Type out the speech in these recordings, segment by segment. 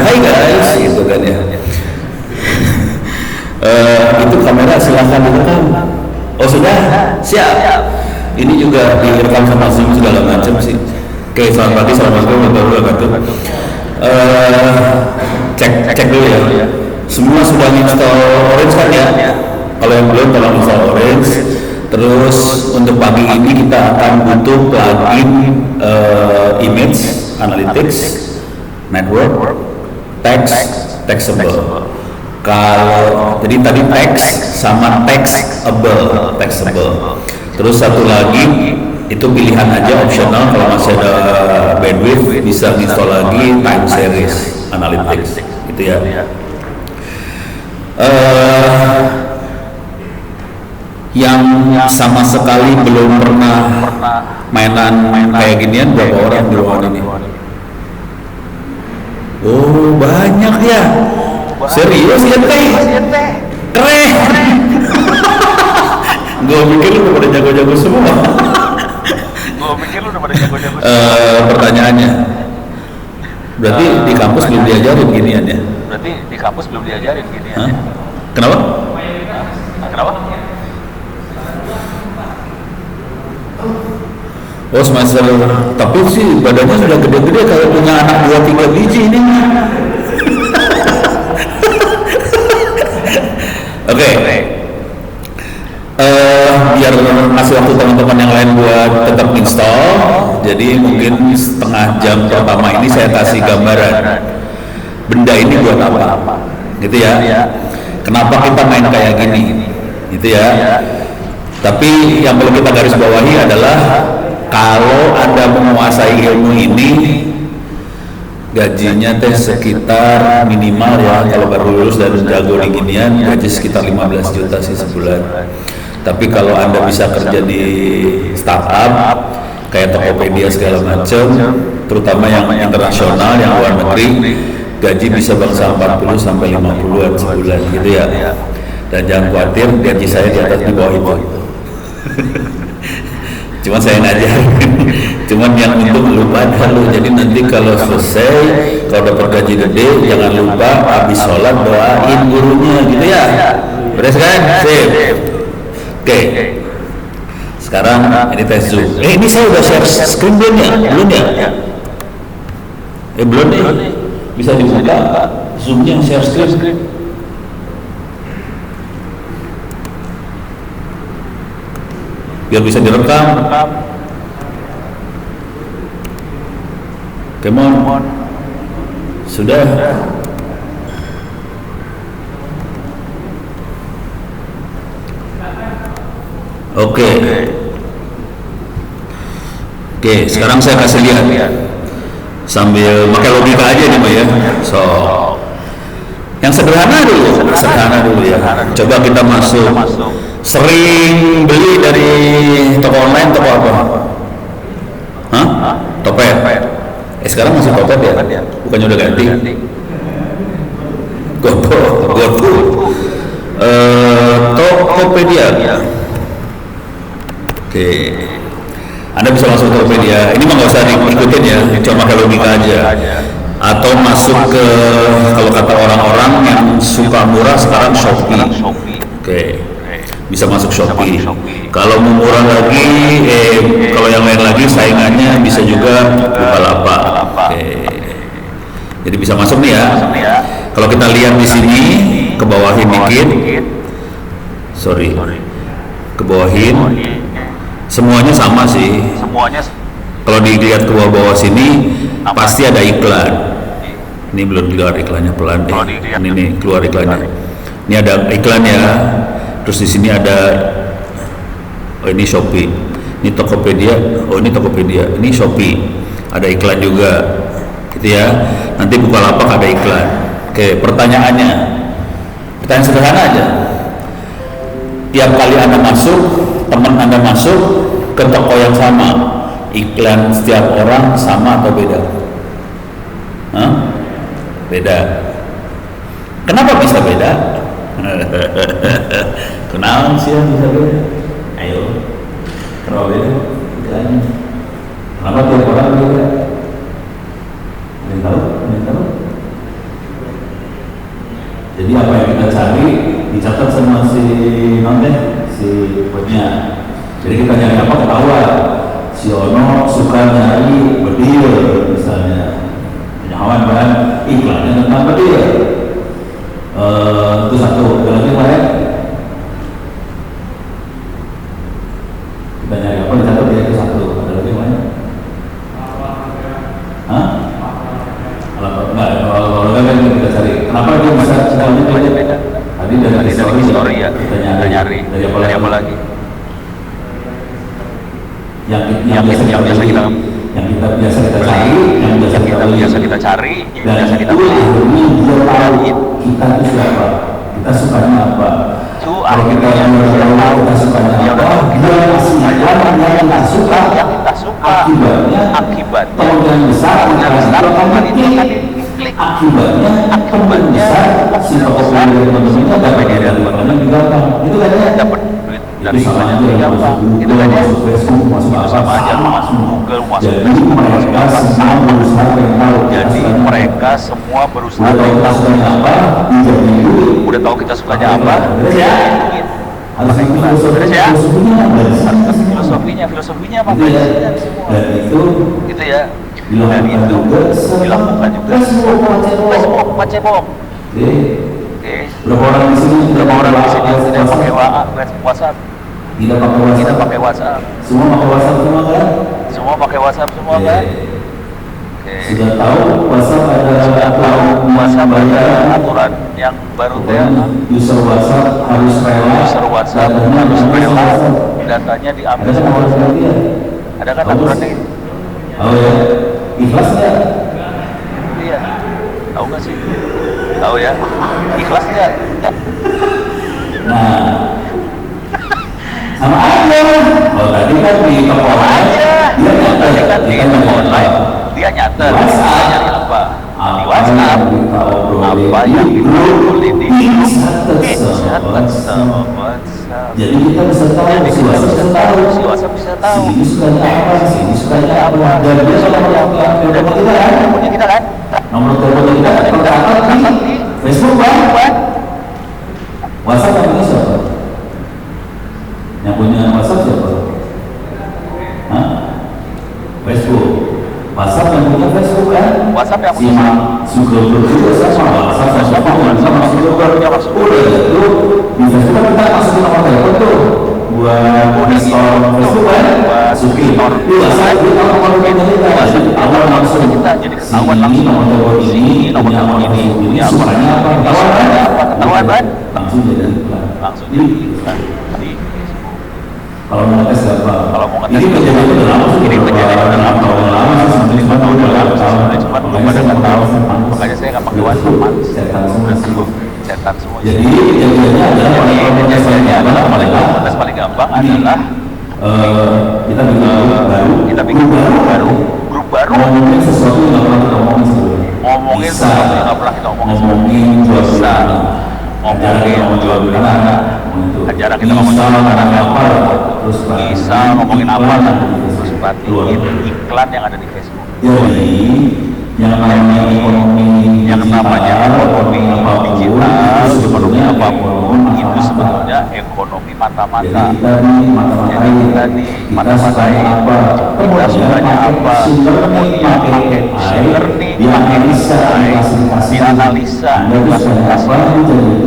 Hai guys, gitu kan ya. Itu kamera silahkan direkam. Oh sudah, siap. Ini juga direkam sama Zoom segala macam sih. Oke, selamat pagi, assalamualaikum warahmatullahi wabarakatuh. Cek dulu ya. Semua sudah install Orange kan ya? Kalau yang belum tolong install Orange. Terus untuk pagi ini kita akan butuh plugin image analytics, network, textable. Kalau jadi tadi text sama textable. Terus satu lagi itu pilihan aja optional, kalau masih ada bandwidth bisa install lagi time series analytics gitu ya. Yang sama sekali belum pernah mainan kayak ginian berapa orang di ruangan ini? Oh banyak ya. Serius ya teh? Keren. Gue pikir lu pada jago-jago semua. Pertanyaannya, berarti di kampus belum diajarin ginian ya? Hah? Kenapa? Oh semester, tapi sih badannya sudah gede-gede kalau punya anak 2-3 biji ini. Oke. Biar ngasih waktu teman-teman yang lain buat tetap install, jadi mungkin setengah jam pertama ini saya kasih gambaran benda ini buat apa, gitu ya. Kenapa kita main kayak gini, gitu ya. Tapi yang perlu kita garis bawahi adalah kalau Anda menguasai ilmu ini, gajinya teh sekitar minimal ya, kalau baru lulus dan jago di ginian, gaji sekitar 15 juta sih sebulan. Tapi kalau Anda bisa kerja di startup kayak Tokopedia segala macam, terutama yang internasional, yang luar negeri, gaji bisa bangsa 40 sampai 50-an sebulan gitu ya. Dan jangan khawatir, gaji saya di atas di bawah itu. Cuman saya ngajarin, cuman yang untuk lupa dulu. Jadi nanti kalau selesai, kalau dapat gaji gede, jangan lupa habis sholat doain gurunya gitu ya. Beres kan? Sip. Oke. Sekarang ini tes Zoom. Ini saya udah share screen belum ya? Belum ya? Belum nih. Bisa dibuka Zoom-nya share screen. Biar bisa direkam. Come on. Sudah. Oke, sekarang saya kasih lihat sambil pakai logika aja nih Mbak ya. So, yang sederhana dulu ya. Coba kita masuk. Sering beli dari toko online, toko apa? Hah? Topet. Sekarang masih Topet ya? Bukannya udah ganti? GoFood. Tokopedia. Oke. Anda bisa masuk ke Tokopedia. Ini mah nggak usah diikutin ya, cuma pakai logika aja. Atau masuk ke, kalau kata orang-orang yang suka murah sekarang Shopee. Oke. Bisa masuk Shopee. Kalau mau murah lagi, kalau yang lain lagi saingannya bisa juga Bukalapak. Jadi bisa masuk nih ya. Kalau kita lihat di sini, ke bawahin dikit. Ke bawahin. Semuanya sama sih. Kalau dilihat ke bawah sini, pasti ada iklan. Ini belum keluar iklannya, pelan deh. Ini nih keluar iklannya. Ini ada iklannya. Terus di sini ada, ini Shopee, ini Tokopedia, ini Tokopedia, ini Shopee, ada iklan juga, gitu ya. Nanti Bukalapak ada iklan. Oke, pertanyaan sederhana aja. Tiap kali Anda masuk, teman Anda masuk ke toko yang sama, iklan setiap orang sama atau beda? Beda. Kenapa bisa beda? Kenal sih yang bisa beda? Ayo, kenapa beda? Kenapa tiap orang beda? Ada yang tahu? Jadi apa yang kita cari dicatat sama si si punya. Jadi kita nyari apa ketahuan. Si Ono suka nyari bedil misalnya, nyawan kan iklannya tentang bedil. Itu satu. Yang lagi lain kita nyari apa dicatat dia itu satu. Ada lagi mana? Hah? Enggak, kalau kan kita cari. Kenapa dia bisa citahunya beda? Tadi dari story ya kita nyari. Dari apa lagi? Yang biasa kita cari, yang biasa kita cari, yang biasa kita beli. Kita itu siapa? Kita sukanya apa? Kalau kita yang tahu kita sukanya apa, dia masih yang kita suka, akibatnya kemungkinan besar akan diklik, akibatnya besar si toko teman-temannya dapat dari teman-teman juga kan, itu katanya dapat dari salahnya itu gampang, itu kan masuk Facebook, masuk apa, masuk Google, masuk Facebook, mereka semua berusaha pengen tahu. Jadi mereka semua berusaha pengen tahu apa, udah tahu kita sukanya apa, harus filosofinya apa semua. Dan itu ya, dan itu dilakukan juga. Facebook, cebong. Oke. Berapa orang di sini tidak pakai WhatsApp? Tidak pakai WhatsApp. Semua pakai WhatsApp semua kan? Semua pakai WhatsApp semua kan? Oke. Sudah tahu WhatsApp ada aturan yang baru ya. User WhatsApp harus rela. Datanya diambil semua. Ada kan aturannya? Oh ya. Ikhlas nggak? Iya. Tahu nggak sih? Tahu ya. Ikhlas nggak? Nah. Sama aja. Oh tadi kan di toko aja. Dia nyatet. Nyari apa? Di WhatsApp. Apa yang diobrolin di WhatsApp. Jadi kita bisa tahu. Si WhatsApp bisa tahu. Ini sukanya apa? Dan dia kalau punya kita kan? Nomor telepon kita tercatat di Facebook kan? WhatsApp yang punya siapa? Yang punya WhatsApp siapa? Hah? Facebook. WhatsApp yang punya Facebook kan? WhatsApp yang punya Zuckerberg juga sama. WhatsApp sama Zuckerberg punya masuk. Udah itu di Facebook kan kita masukin nomor telepon tuh buat install Facebook kan? Masukin. Di WhatsApp kita nomor telepon kita. Awal langsung kita jadi ketahuan langsung nomor telepon ini, nomor telepon ini. Ya suaranya apa? Ketahuan kan? Langsung jadi iklan. Kalau mau ngetes apa? Ini kejadian udah lama sih. Tahun lama sih, 5 tahun udah lama. Cuma belum ada nggak tahu. Makanya saya nggak pakai WhatsApp. Cetak semua. Jadi kejadiannya adalah paling gampang adalah kita bikin grup baru. Ngomongin sesuatu yang nggak pernah kita omongin sebelumnya. Ngomongin sesuatu yang nggak pernah kita omongin sebelumnya. Ngomongin jual beli anak. Acara kita ngomongin anak apa, terus bisa ngomongin apa lah, terus batiin iklan yang ada di Facebook. Jadi yang namanya ekonomi digital, ekonomi apapun itu sebetulnya ekonomi mata-mata. Jadi kita nih mata-matain kita sukanya apa, kemudian pakai learning, dianalisa,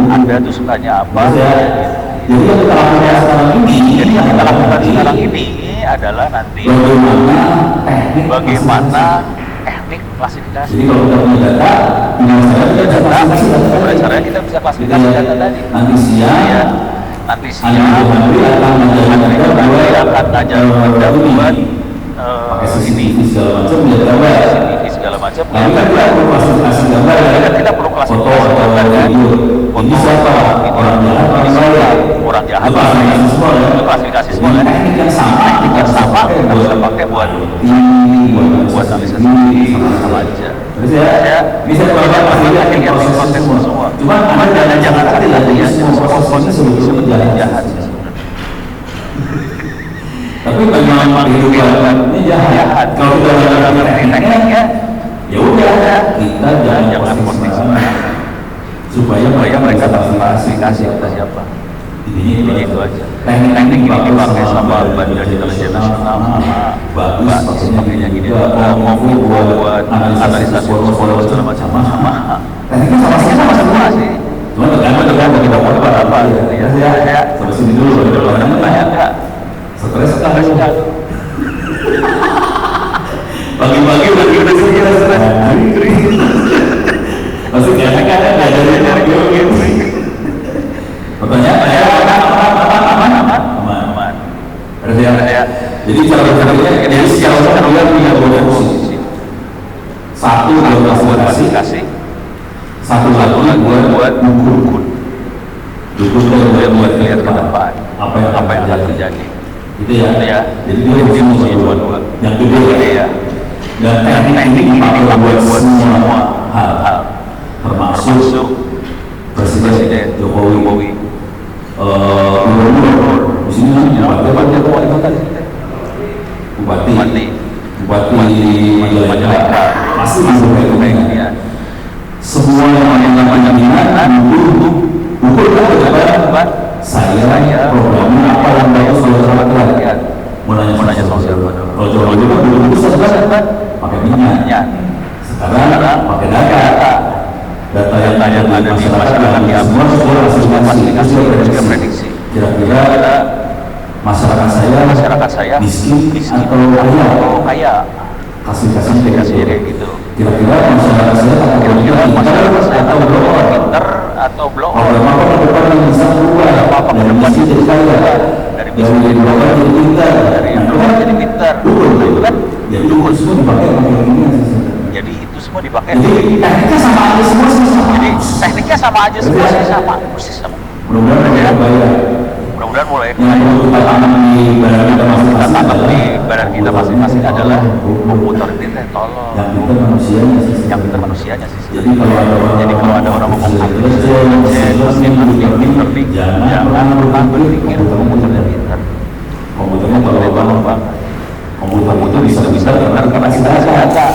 Anda tuh sukanya apa. Jadi yang kita lakukan sekarang ini adalah nanti bagaimana teknik klasifikasi. Jadi kalau kita punya data, pada caranya kita bisa klasifikasi data tadi. Nanti siang akan ngajar Anda buat ini segala macam. Kita perlu klasifikasi gambar kan. Ini siapa? Orang jahat. Itu klasifikasi semua kan. Teknik yang sama kita bisa pakai buat analisis sama aja. Bisa pakai proses semua. Cuma jangan hati-hati ya. Proses sebetulnya jahat. Tapi bagaimana kehidupan ini jahat. Kalau kita melakukan tekniknya, ya udah kita jangan posting semua. supaya mereka terklasifikasi kita siapa. Ini itu aja. Teknik-teknik ini dipakai sama Badan Intelijen Nasional, bagus pakainya gini, ngomong buat analisasi foto segala macam. Tekniknya sama semua sih. Cuma tergantung kita mau dapat apa. Ya, sampai sini dulu. Ada pertanyaan nggak? Stres nggak? Pagi-pagi udah stres. Maksudnya kan ada pertanyaan aman. Ya. Jadi cara berpikirnya jadi secara dia punya dua posisi. Satu buat klasifikasi, satu lagi buat mengukur. Dukun buat lihat ke depan apa yang akan terjadi. Itu ya. Jadi dia punya dua. Yang kedua ya. Dan teknik dipakai buat semua hal, termasuk Presiden Jokowi. Gubernur di sini bupati Majalengka masih disampaikan semua yang namanya binaan ukur kepada saya programnya apa yang bagus buat rakyat. Mau nanya soal siapa? Kalau Jokowi belum bisa pakai minyak, sekarang pakai data yang ada di masyarakat akan diambil semua klasifikasi juga prediksi. Kira-kira masyarakat saya miskin atau kaya? Klasifikasi kayak gitu. Kira-kira masyarakat saya atau pinter atau blok. Apa yang bisa keluar dari miskin jadi kaya, dari bawah jadi pintar, dari bawah jadi pintar. Itu kan jadi semua dipakai jadi itu semua dipakai. Jadi tekniknya sama aja semua sih sama. Jadi tekniknya sama aja semua sih sama, persis sama. Mudah-mudahan mulai tanam di badan kita masing-masing adalah komputer ini tolong. Yang kita manusianya sih. Jadi kalau ada orang ngomong pinter nih, jangan berpikir komputernya pinter. Komputernya tolong banget. Komputer bisa karena kita ada.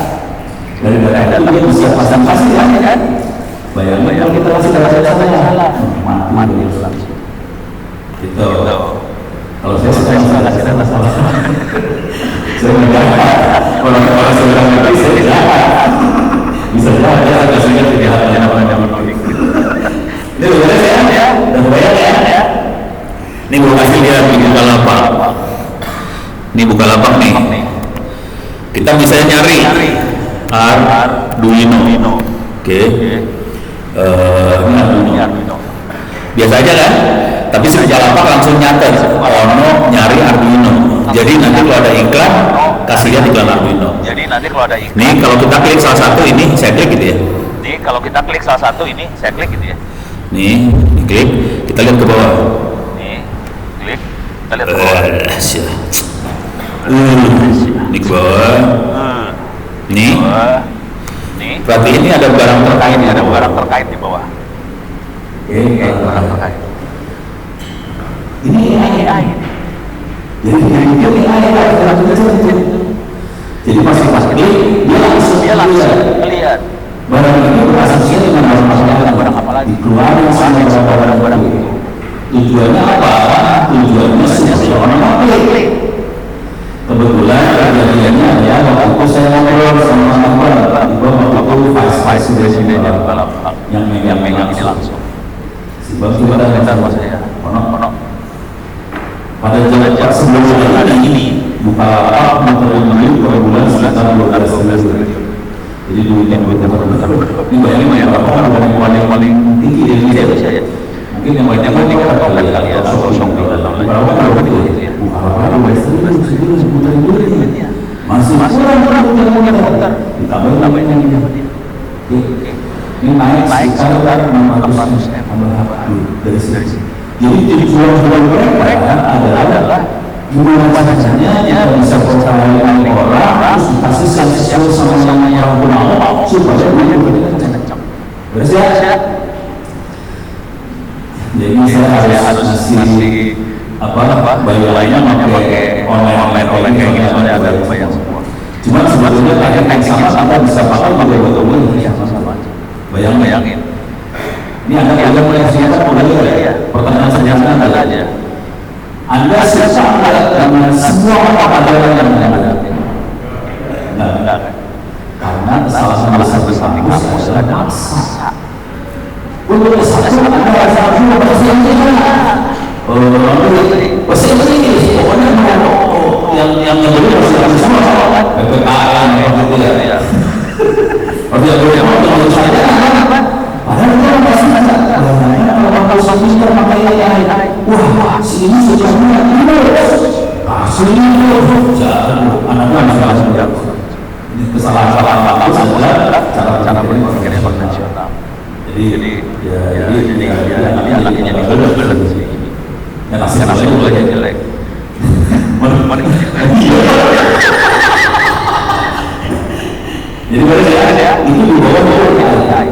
Dari data dia bisa pasang-pasang kan? Bayang kita masih salah. Mati langsung. Gitu. Kalau saya suka ngasih data salah. Saya menjahat. Orang-orang seorang negeri saya jahat. Bisa jahat ya, agak singkat kejahatannya orang yang menolak. Ini benar ya? Dan bayang ya? Ini belum kasih lihat di Bukalapak. Ini Bukalapak nih. Kita bisa nyari Arduino. Oke. Arduino. Biasa aja kan? Tapi si Bukalapak langsung nyatet Ono nyari Arduino. Jadi nanti kalau ada iklan kasih lihat iklan Arduino. Nih kalau kita klik salah satu ini saya klik gitu ya. Nih, klik, kita lihat ke bawah. Ini ke bawah. Nih. Berarti ini ada barang terkait di bawah. Oke, barang terkait. Ini AI. Jadi pas klik dia langsung lihat. Barang ini berasal dengan barang apa lagi? Dikeluarin sama barang-barang itu. Tujuannya apa? Tujuannya seseorang klik. Kebetulan kejadiannya ya waktu saya ngobrol sama waktu vice presidennya Bukalapak yang megang ini langsung. Si bang kita sama saya, Ono. Pada jam sebelum ada ini Bukalapak menerima per bulan sekitar 12 triliun. Jadi duitnya ini bayangin ya orang yang paling tinggi di Indonesia ya. Mungkin yang banyak kali ya atau Shopee atau berapa gitu ya. Masih kurang ditambah yang ini naik sekitar 600 dari sini. Jadi tujuan mereka adalah gimana caranya bisa percaya orang terus dikasih sesuatu sama yang mau supaya dia kencang. Beres ya? Jadi saya harus ngasih bayarnya pakai online kayak gini soalnya ada bayar semua. Cuma sebetulnya kayak sama bisa pakai juga betul-betul ya sama. Bayangin Ini Anda tidak boleh siapa boleh ya. Pertanyaan sederhana saja. Anda siapa dengan semua pelajaran yang Anda? Enggak. Karena kesalahan besar di kampus adalah maksa. Untuk kesalahan Anda rasa dulu bahasa Inggris. Bahasa Inggris pokoknya yang lebih bahasa semua PPKN gitu ya. Kalau yang mau saya padahal dia masih ada. Kalau sampai pakai AI, wah, si ini sejauhnya asli anak-anak masih ada. Ini kesalahan bagus adalah cara berpikir yang konvensional. Jadi anaknya benar sih. Yang asli itu jelek. Jadi itu di bawah AI.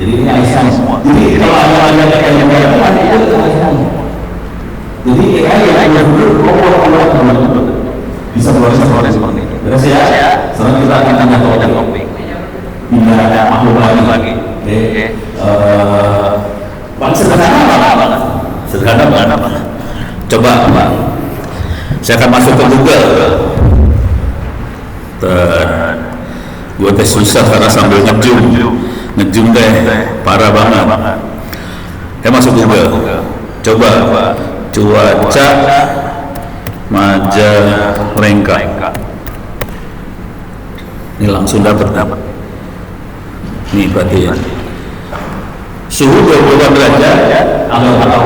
Jadi ini AI semua. Jadi kalau ada yang itu AI. Jadi AI yang benar bisa keluar seperti itu. Terus ya, sekarang kita akan tanya topik. Tidak ada makhluk lagi. Paling sederhana banget. Coba, saya akan masuk ke Google. Gue tes susah karena sambil ngejum deh, parah banget. Saya masuk Google. Coba cuaca Majalengka. Ini langsung dapat. Nih perhatiin. Suhu 22 derajat, awan. Kalau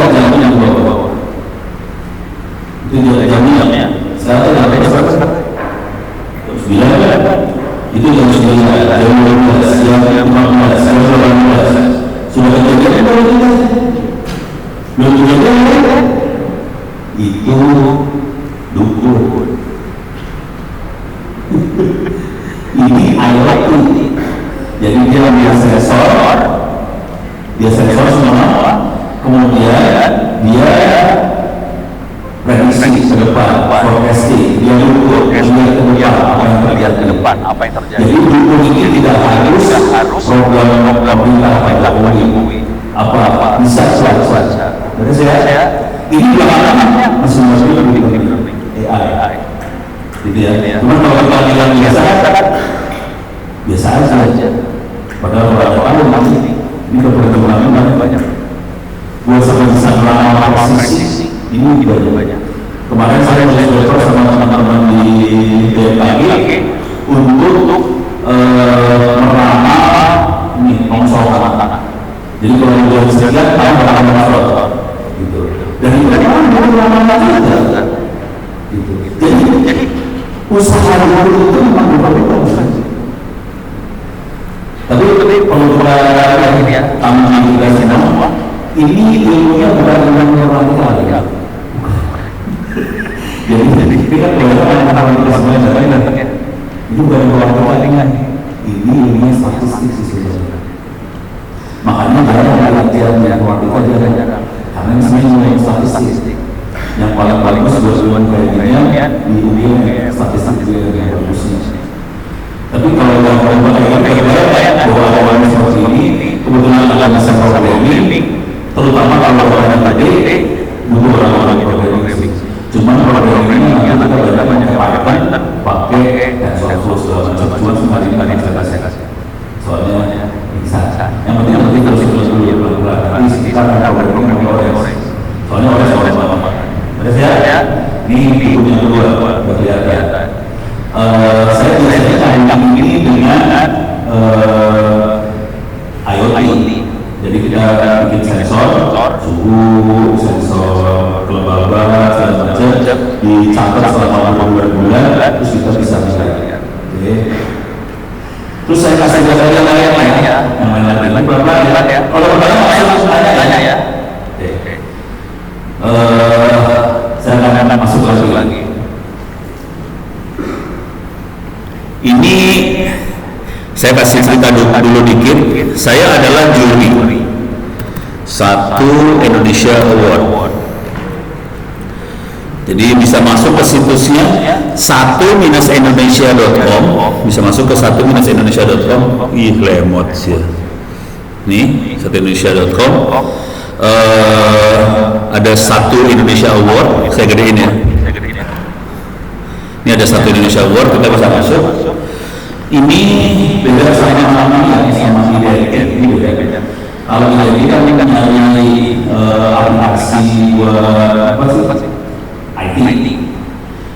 kita yang bawah. Itu jamnya. Sekarang ada berapa? 9 itu jam 9, jam 12, jam 15, jam 18 sudah kejadian belum kejadian itu dukun. Ini IoT, jadi dia sensor semua, kemudian dia prediksi ke depan, forecasting, dia dukun, melihat ke depan apa yang terjadi. Jadi dukun ini tidak harus program pemerintah apa bisa saja. Jadi saya ini belakangan masing-masing AI. Gitu ya. Cuma kalau kita bilang biasa aja. Padahal orang ini keberagaman banyak. Buat sampai bisa melawan presisi. Ini juga banyak. Kemarin saya belajar sama teman-teman di BMKG untuk meramal longsoran tanah. Jadi kalau di 2009 tahun beramal longsor, gitu. Dan itu kan meramal juga, gitu. Jadi usaha itu memang bukan. Tapi kalau kita ini ya, tamu kita semua, ini ilmunya bukan matematika. Jadi kita belajar matematika sebenarnya itu bukan matematika, ini ilmunya statistik sebenarnya. Makanya saya latihan matematika jarang, karena ini sebenarnya statistik. Yang paling bagus buat kayaknya di UGM statistik yang bagusnya. Tapi kalau yang paling bahwa awalnya seperti ini, kebetulan akan bisa programming, terutama kalau ada tadi butuh orang-orang programming. Cuman programming yang kita banyak pakai dan soal cuma kemarin saya kasih. Soalnya bisa. Yang penting terus dulu ya pelan-pelan. Nanti kita akan programming orang. Soalnya orang sama. Terus ya, ini punya dua berlihat. Saya biasanya cari ini dengan IoT. Jadi kita bikin sensor suhu, sensor kelembaban, segala macam dicatat selama berbulan, terus kita bisa lihat. Terus saya kasih data yang lain ya, yang lain berapa ya? Kalau pertanyaan langsung tanya ya. Saya akan masuk lagi. Ini saya kasih cerita dulu dikit. Saya adalah juri satu Indonesia Award. Jadi bisa masuk ke situsnya 1-indonesia.com. Bisa masuk ke 1-indonesia.com. Ih, lemot sih. Nih, satuindonesia.com. Ada Satu Indonesia Award, saya gedein ya. Ini ada Satu Indonesia Award, kita bisa masuk. Ini beda sama ini beda. Kalau ini kan nyari aplikasi buat apa sih? IT.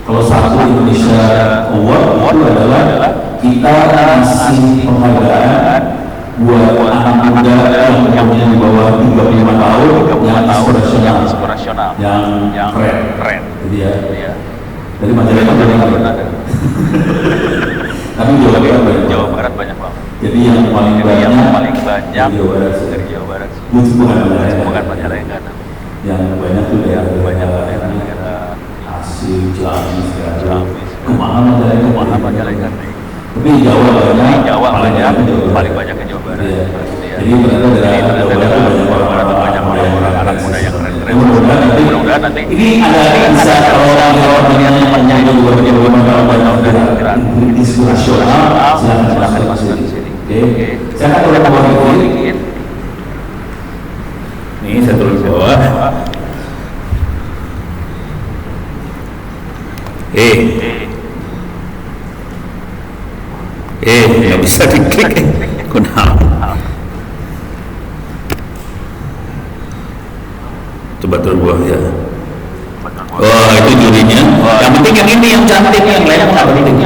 Kalau Satu Indonesia Award itu adalah kita ngasih penghargaan buat anak muda yang di bawah 35 tahun yang inspirasional, yang keren. Jadi ya, dari majalah ada. Tapi Jawa Barat banyak banget. Jadi yang paling banyak dari Jawa Barat. Bukan majalah yang ada. Yang banyak tuh daerah Asih, Ciamis, kemana majalah yang ada. Tapi Jawa banyak, paling banyak ke Jawa Barat. Jadi ternyata dari Jawa Barat banyak orang anak muda yang keren-keren. Mudah-mudahan nanti ini ada bisa orang yang temannya itu juga bergerak inspirasional, silakan dimasukkan di sini. Oke, saya akan turun ke bawah dikit. Nih saya turun ke bawah. Nggak bisa diklik. Kenapa? Coba turun bawah ya. Wah, itu jurinya. Yang penting yang ini, yang cantik, yang lain nggak penting.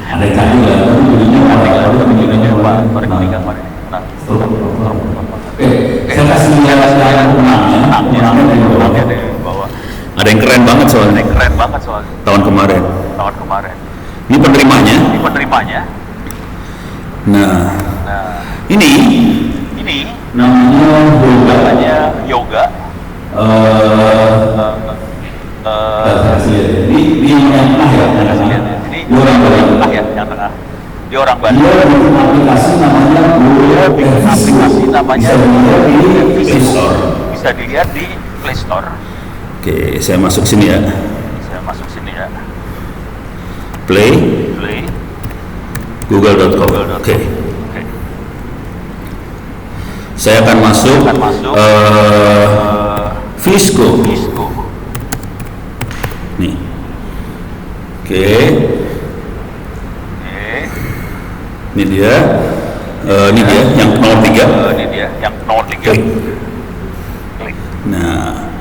Ada yang cantik lah, tapi jurinya Oke, saya kasih lihat pemenangnya dari bawah. Ada yang keren banget soalnya. Tahun kemarin. Ini penerimanya. Nah, ini namanya yoga. Ini yang tengah. Dia orang Bandung. Dia bikin aplikasi namanya bisa dilihat di Play Store. Oke, saya masuk sini ya. Play google.com. Oke. Saya akan masuk Visco. Nih. Oke. Ini dia yang nomor 3. Klik. Nah,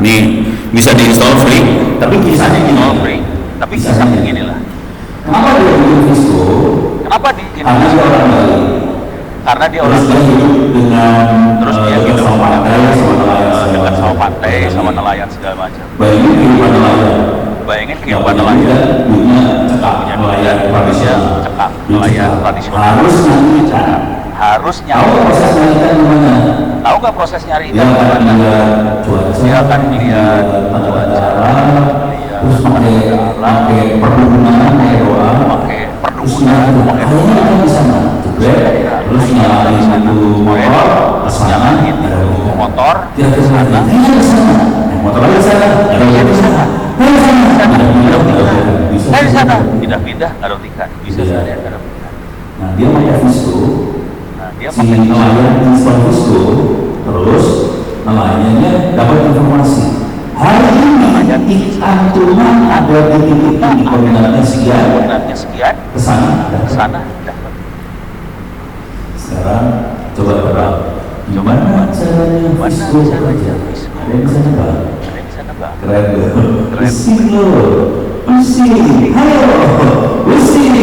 nih bisa diinstal free, tapi kisahnya gini lah. Kenapa dia bikin Visco? Karena dia orang Bali. Terus dia hidup sama pantai, sama nelayan segala macam. Bayangin kehidupan nelayan. Punya nelayan tradisional. Harus nyari. Tahu nggak proses nyari ikan? Dia akan lihat cuaca, terus pakai perdukunan, pakai terus nyalain itu motor, tidak pindah, nggak ikan, bisa saja nggak ikan. Nah, dia pakai Visco, si nelayan install Visco, terus nelayannya dapat informasi. Hari ini ikan tuna ada di titik ini, koordinatnya sekian, kesana. Sekarang coba terang. Gimana caranya Visco kerja? Ada yang bisa nebak? Keren loh. Pusing loh. Ayo. Pusing.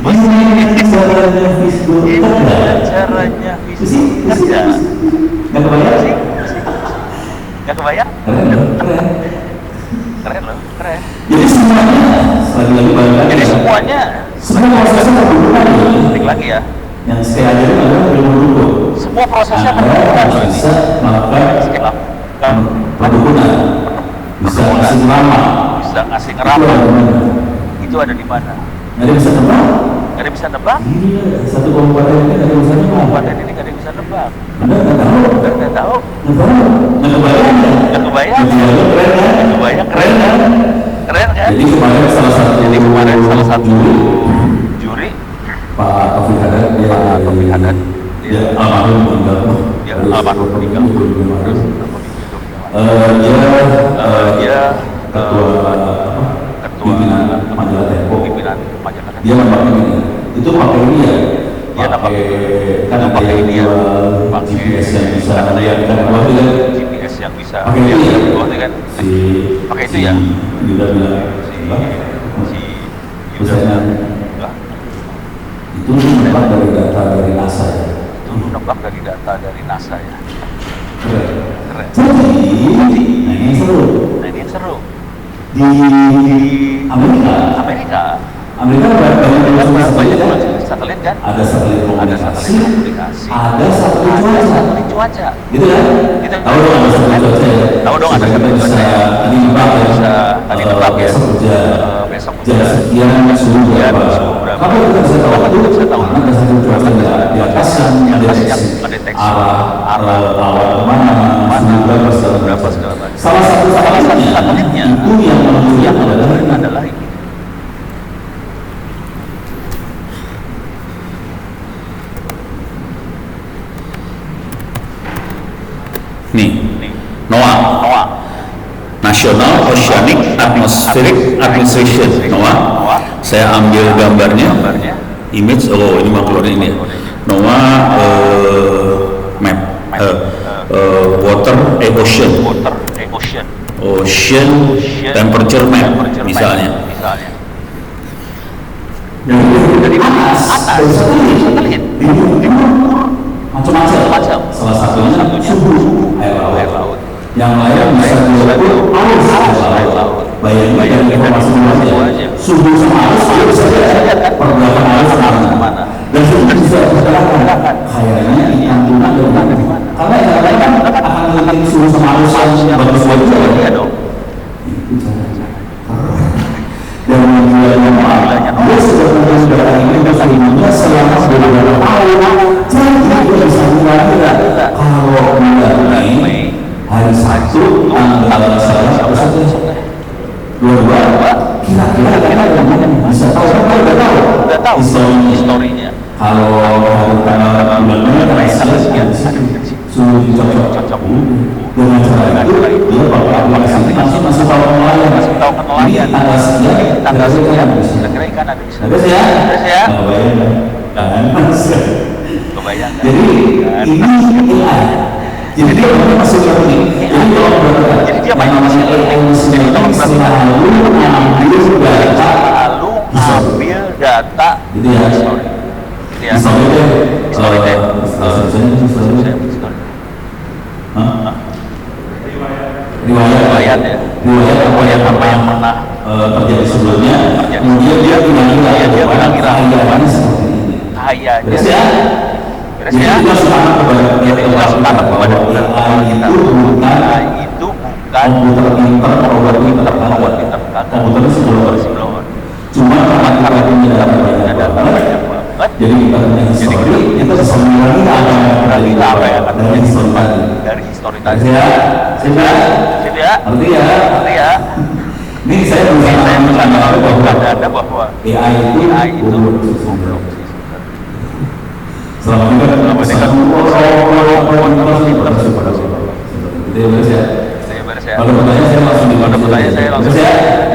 Gimana caranya Visco kerja? Pusing. Gak kebayang? Keren loh. Jadi semuanya semua prosesnya berbeda lagi ya. Yang saya ajarin adalah ilmu. Semua prosesnya berbeda. Bisa melakukan perdukunan, bisa ngasih ngerama. Itu ada di mana? Nggak ada bisa nebak. Iya, satu kabupaten ini nggak ada bisa nebak. Nggak tahu. Nggak kebayang. Keren kan? Keren kan? Jadi kemarin salah satu juri Pak Taufik Haddad dia almarhum meninggal. Dia ketua pimpinan majalah Tempo. Dia nampaknya ini. Itu pakai ini ya. Pakai ini ya. GPS yang bisa melihatkan GPS yang bisa pakai itu ya. kan? Pakai itu ya. Yuda bilang Yuda itu menebak dari data dari NASA ya. Itu menebak dari data dari NASA ya. Keren. Jadi, ini yang seru. Di Amerika banyak satelit kan? Ada satelit komunikasi, ada satelit cuaca. Gitu kan? Tahu dong ada satelit cuaca ya? Tahu dong ada satelit cuaca ya? Tadi nebak ya? Besok jam sekian suhu berapa? Kamu kita bisa tahu itu karena ada satelit cuaca di atas yang mendeteksi arah lawan kemana, suhu berapa segala macam. Salah satu satelitnya itu yang menunjukkan adalah ini. Nih, NOAA, National Oceanic Atmospheric Administration, NOAA. Saya ambil gambarnya, image. Oh, ini mah keluarnya ini ya. NOAA map, ocean temperature map misalnya. Dari atas satelit macam-macam. Salah satunya suhu air laut. Yang lain bisa diukur arus air laut. Bayangin informasi aja. Suhu sama arus saja pergerakan arus kemana. Dan suhu bisa diperkirakan. Kayaknya ikan tuna dari mana? Karena yang lain kan akan melihat suhu sama arus yang bagus-bagus ya dong. Dan menilainya dia sudah menjelaskan ini bersama selama beberapa tahun. Jadi dia bisa menilai kalau mulai hari Sabtu tanggal saya dua kira-kira bisa tahu udah tahu historinya. Kalau hari tanggal bulan sekian sudah cocok dengan cara itu dia bakal masih tahu nelayan tanggal sekian kira-kira ikan ada di sana. Terus ya. Kebayang. Jadi ini AI. Jadi dia masih learning. Jadi dia masih learning. Jadi kalau selalu ambil data gitu ya. Story riwayat apa yang pernah terjadi sebelumnya, kemudian dia kira-kira seperti ini. Jadi kita sepakat kepada kita itu bukan komputer pintar komputer sebelum cuma karena punya data banyak banget, jadi kita punya histori, kita bisa menilai apa yang akan terjadi dari histori tadi. Arti ya. Ini saya berusaha bahwa AI itu goblok. Selamat tinggal. Kalau pertanyaan saya langsung ini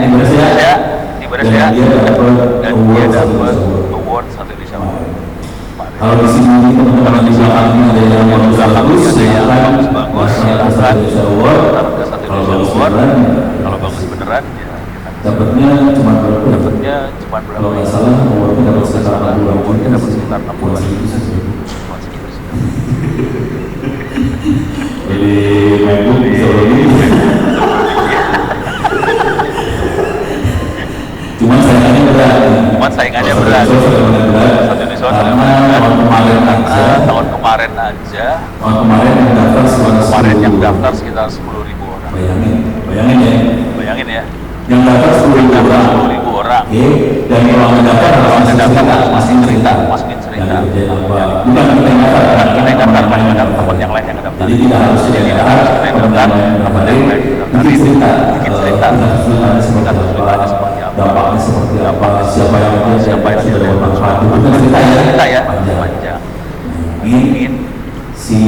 beres ya. Dan dia dapat award satu Indonesia. Kalau di sini teman-teman di belakang ini ada yang bagus, ada yang bagus, Indonesia Award. Kalau bagus beneran, dapatnya cuma berapa? Kalau nggak salah awardnya dapat sekitar 60 jadi MacBook bisa lebih. Cuman saingannya berat. Karena tahun kemarin yang daftar sekitar 10.000 orang. Bayangin ya. Yang daftar 10.000 orang. Dan yang daftar masih cerita. Bukan kita yang daftar, tempat yang lain yang daftar. Jadi tidak harus kita yang daftar. bikin cerita, kesulitannya seperti apa, dampaknya seperti apa, siapa yang sudah dapat manfaat, bukan cerita ya, panjang. Ingin si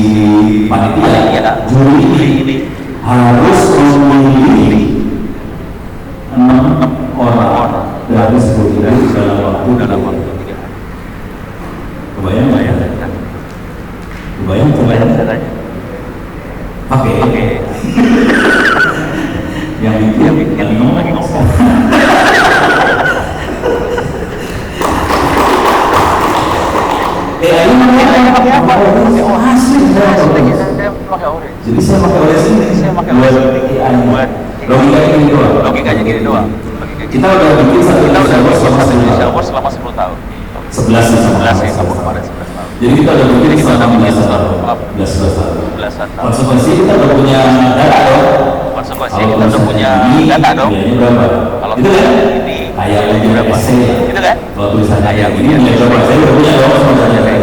panitia juri ini harus memilih 6 orang dari 10 dalam waktu 3 hari. Kebayang? Oke. Yang bikin lagi ngomong. Ini pakai apa? Asli. Jadi saya pakai orange ini. Buat logikanya gini doang. Kita udah bikin satu Indonesia Wars selama 10 tahun. 11 ya, kamu kemarin 11 tahun. Jadi kita udah bikin selama 11 tahun. Konsekuensi kita udah punya data dong. Kalau itu kan ini kayak berapa? Itu kan? Kalau tulisannya kayak ini nilai berapa? Saya udah punya dong.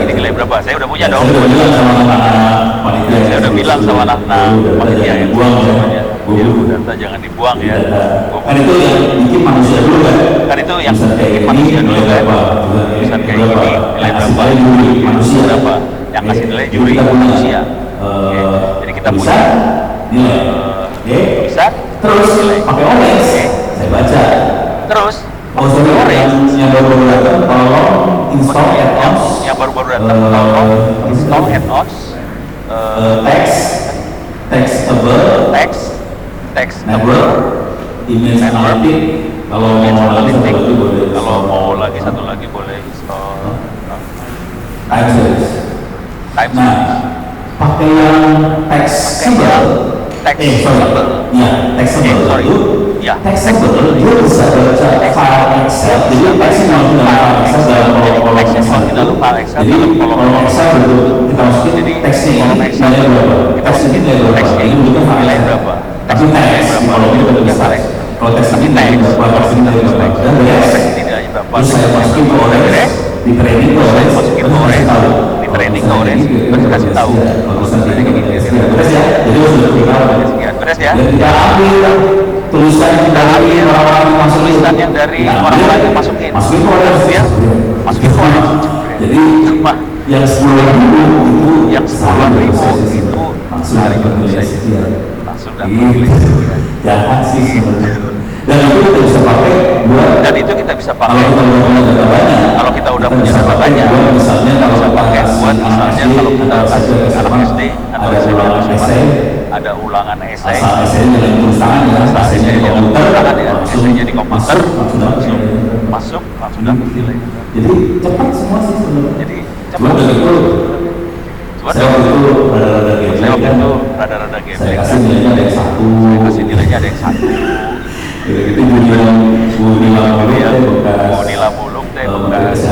Ini nilai berapa? Saya udah punya dong. Saya udah bilang sama anak panitia. Saya udah bilang sama anak panitia yang buang semuanya. Data jangan dibuang ya. Kan itu yang bikin manusia dulu kan? Kan itu yang bikin manusia dulu kan? Tulisan kayak gini nilai berapa? Manusia berapa? Yang kasih nilai juri manusia. Jadi kita punya nilai. Bisa? Terus pakai orange. Saya baca. Terus orange yang baru datang tolong install add-ons. Yang baru datang tolong install add-ons. Textable, image analytic. Kalau mau lagi satu lagi boleh install time series. Nah, pakai yang textable. Taxable dia bisa baca file Excel. Jadi teksnya mau dalam file Excel dalam file Excel. Jadi kalau Excel itu kita masukin teksnya ini nilai berapa? Teksnya ini nilai berapa? Ini butuh nilai berapa? Tapi teks kalau itu udah bisa. Kalau teks ini nilai berapa? Teks ini nilai berapa? Dan terus saya masukin ke orange, di training ke orange, di training ke orange, terus kasih tahu. Beres ya? Jadi sudah beres ya? Dan kita ambil tulisan dari orang-orang masuk tulisan yang dari orang-orang yang masukin ke orange ya? Masukin ke orange. Jadi yang 10.000 itu langsung dari penulis langsung dari penulis. Jahat sih sebenarnya. Dan itu kita bisa pakai buat. Dan itu kita bisa pakai. Kalau kita udah punya data banyak. Misalnya kalau kita pakai buat misalnya kalau kita kasih anak SD atau SMP ada ulangan esai. Esainya dari tulis tangan ya. Esainya di komputer. Esainya di komputer. Masuk langsung dapat nilai. Jadi cepat semua sih sebenarnya. Jadi cepat. Saya waktu itu rada-rada game. Saya kasih nilainya ada yang 1. Itu Bunila Muluk bekas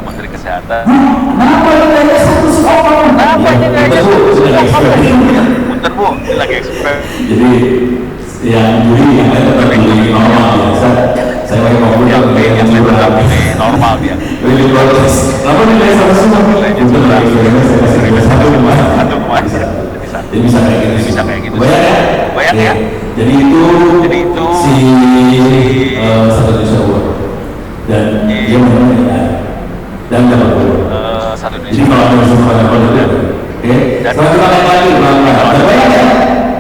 Menteri Kesehatan. Kenapa nilainya 1 sekolah? Kenapa nilainya 1 sekolah? Punten Bu, lagi ekspert. Jadi yang juri yang lain tetap juri normal biasa. Saya pakai komputer yang lain tetap juri normal dia. Jadi protes. Kenapa nilai 1 semua? Nilainya itu lagi. Saya kasih nilai 1 Jadi bisa kayak gitu. Bayang ya? Jadi itu si Satu Indonesia Award dan dia menang dan dapat gol. Jadi kalau ada semua dapat gol, oke. Setelah kita naik lagi, bayang ya?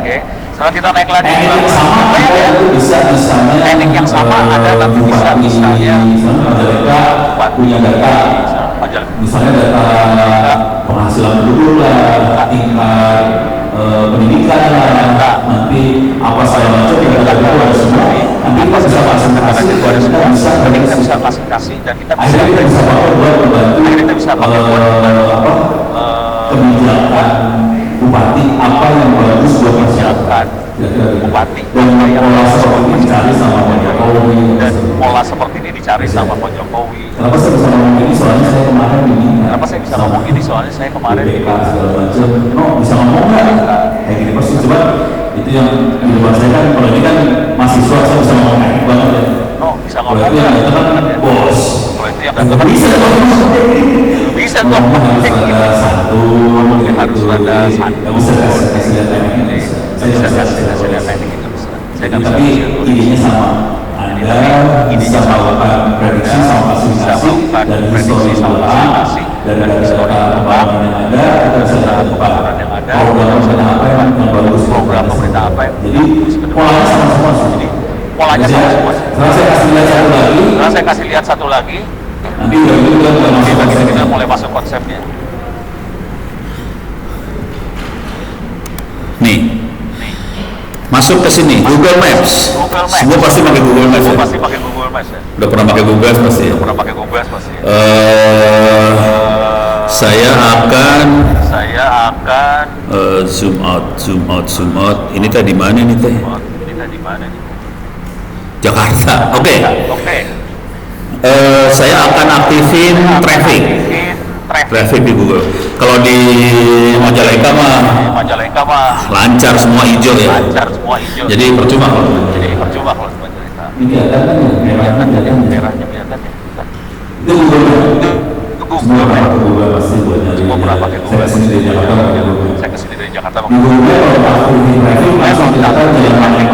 Oke. Setelah kita naik lagi, sama itu bisa misalnya teknik yang sama ada tapi bisa misalnya mereka punya data, misalnya data penghasilan penduduk lah, tingkat pendidikan lah, nanti apa saya macam kita ada semua. Nanti kita bisa klasifikasi, kita bisa klasifikasi dan kita bisa pakai buat membantu kebijakan bupati apa yang bagus buat masyarakat. Bupati dan pola seperti ini dicari sama Pak Jokowi. Dan pola seperti ini dicari sama Pak Jokowi. Kenapa saya bisa ngomong ini? Soalnya saya kemarin ini. Kenapa saya bisa ngomong ini? Soalnya saya kemarin ini. Segala macam. No, bisa ngomong nggak? Kayak gini pasti coba. Itu yang di depan saya kan. Kalau ini kan mahasiswa saya bisa ngomong kayak banget ya. No, bisa ngomong. Kalau itu yang datang kan bos. Kalau itu yang datang bisa ngomong. Bisa ngomong. Harus ada satu. Harus ada satu. Bisa kasih data ini. saya nggak bisa kasih lihat teknik itu bisa. Saya nggak bisa. tapi idenya sama. Anda bisa melakukan prediksi sama fasilitasi dan histori lapangan dan data pembangunan yang ada, kita bisa lihat pembangunan yang ada, program pemerintah apa yang bagus, program pemerintah apa yang jadi polanya sama semua. Jadi polanya sama semua. Setelah saya kasih lihat satu lagi, nanti kita mulai masuk konsepnya. Nih, masuk ke sini Google Maps. Semua pasti pakai Google Maps. Semua pasti pakai Google Maps ya. Udah pernah pakai Google pasti. Ya? Pernah pakai Google pasti. Saya akan zoom out. Ini teh di mana nih teh? Jakarta. Oke. Saya akan aktifin traffic di Google. Kalau di Majalengka mah lancar semua hijau ya. Jadi percuma kalau Majalengka. Ini ada Merahnya kelihatan ya. itu semua pakai Google pasti buat nyari. Semua pernah pakai Google. Saya kesini dari Jakarta pakai Google. Saya kesini dari Jakarta Di Google kalau aktifin traffic langsung kelihatan jalan mana yang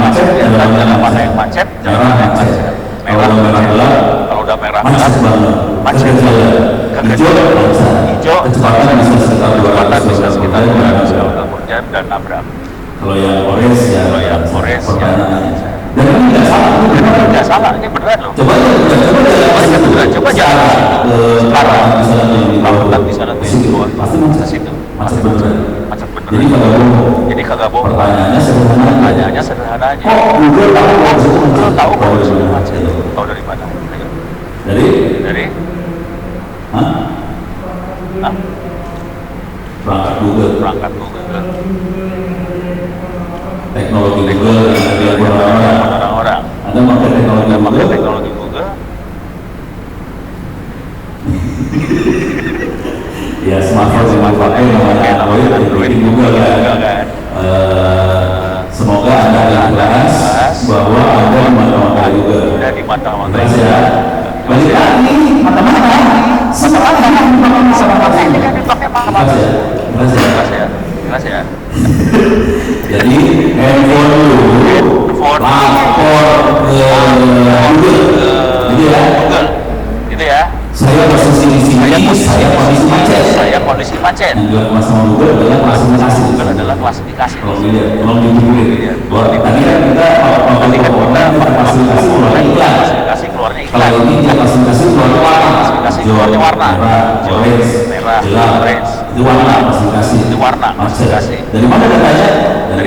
macet, jalan mana yang macet, kalau udah merah macet banget. macet hijau kecepatan bisa sekitar 200 km per jam dan nabrak. Kalau yang orange ya dan ini nggak salah, ini beneran loh. coba jalan sekarang Lautan di sana tuh di bawah pasti ke situ macet beneran. Jadi kagak bohong. Pertanyaannya sederhana aja. Google tahu kalau di situ macet. Tahu dari mana? Ayo. Dari berangkat Google. Teknologi Google yang Orang-orang. Anda pakai teknologi Google. Ya smartphone namanya Android Google kan. Semoga Anda jelas bahwa Anda mata-mata Google. Udah di mata-mata. Ya. Balik lagi mata-mata. Sama ini kan dipakai mata-mata. Jelas ya. Jadi handphone dulu lapor ke Google. Gitu ya. Saya posisi di sini, saya kondisi macet. Yang dilakukan sama Google adalah klasifikasi. Kalau dilihat, kalau dilihat, tadi kan kita klasifikasi keluarnya iklan. Kalau ini dia klasifikasi keluarnya warna. Merah, orange. Itu warna klasifikasi. Dari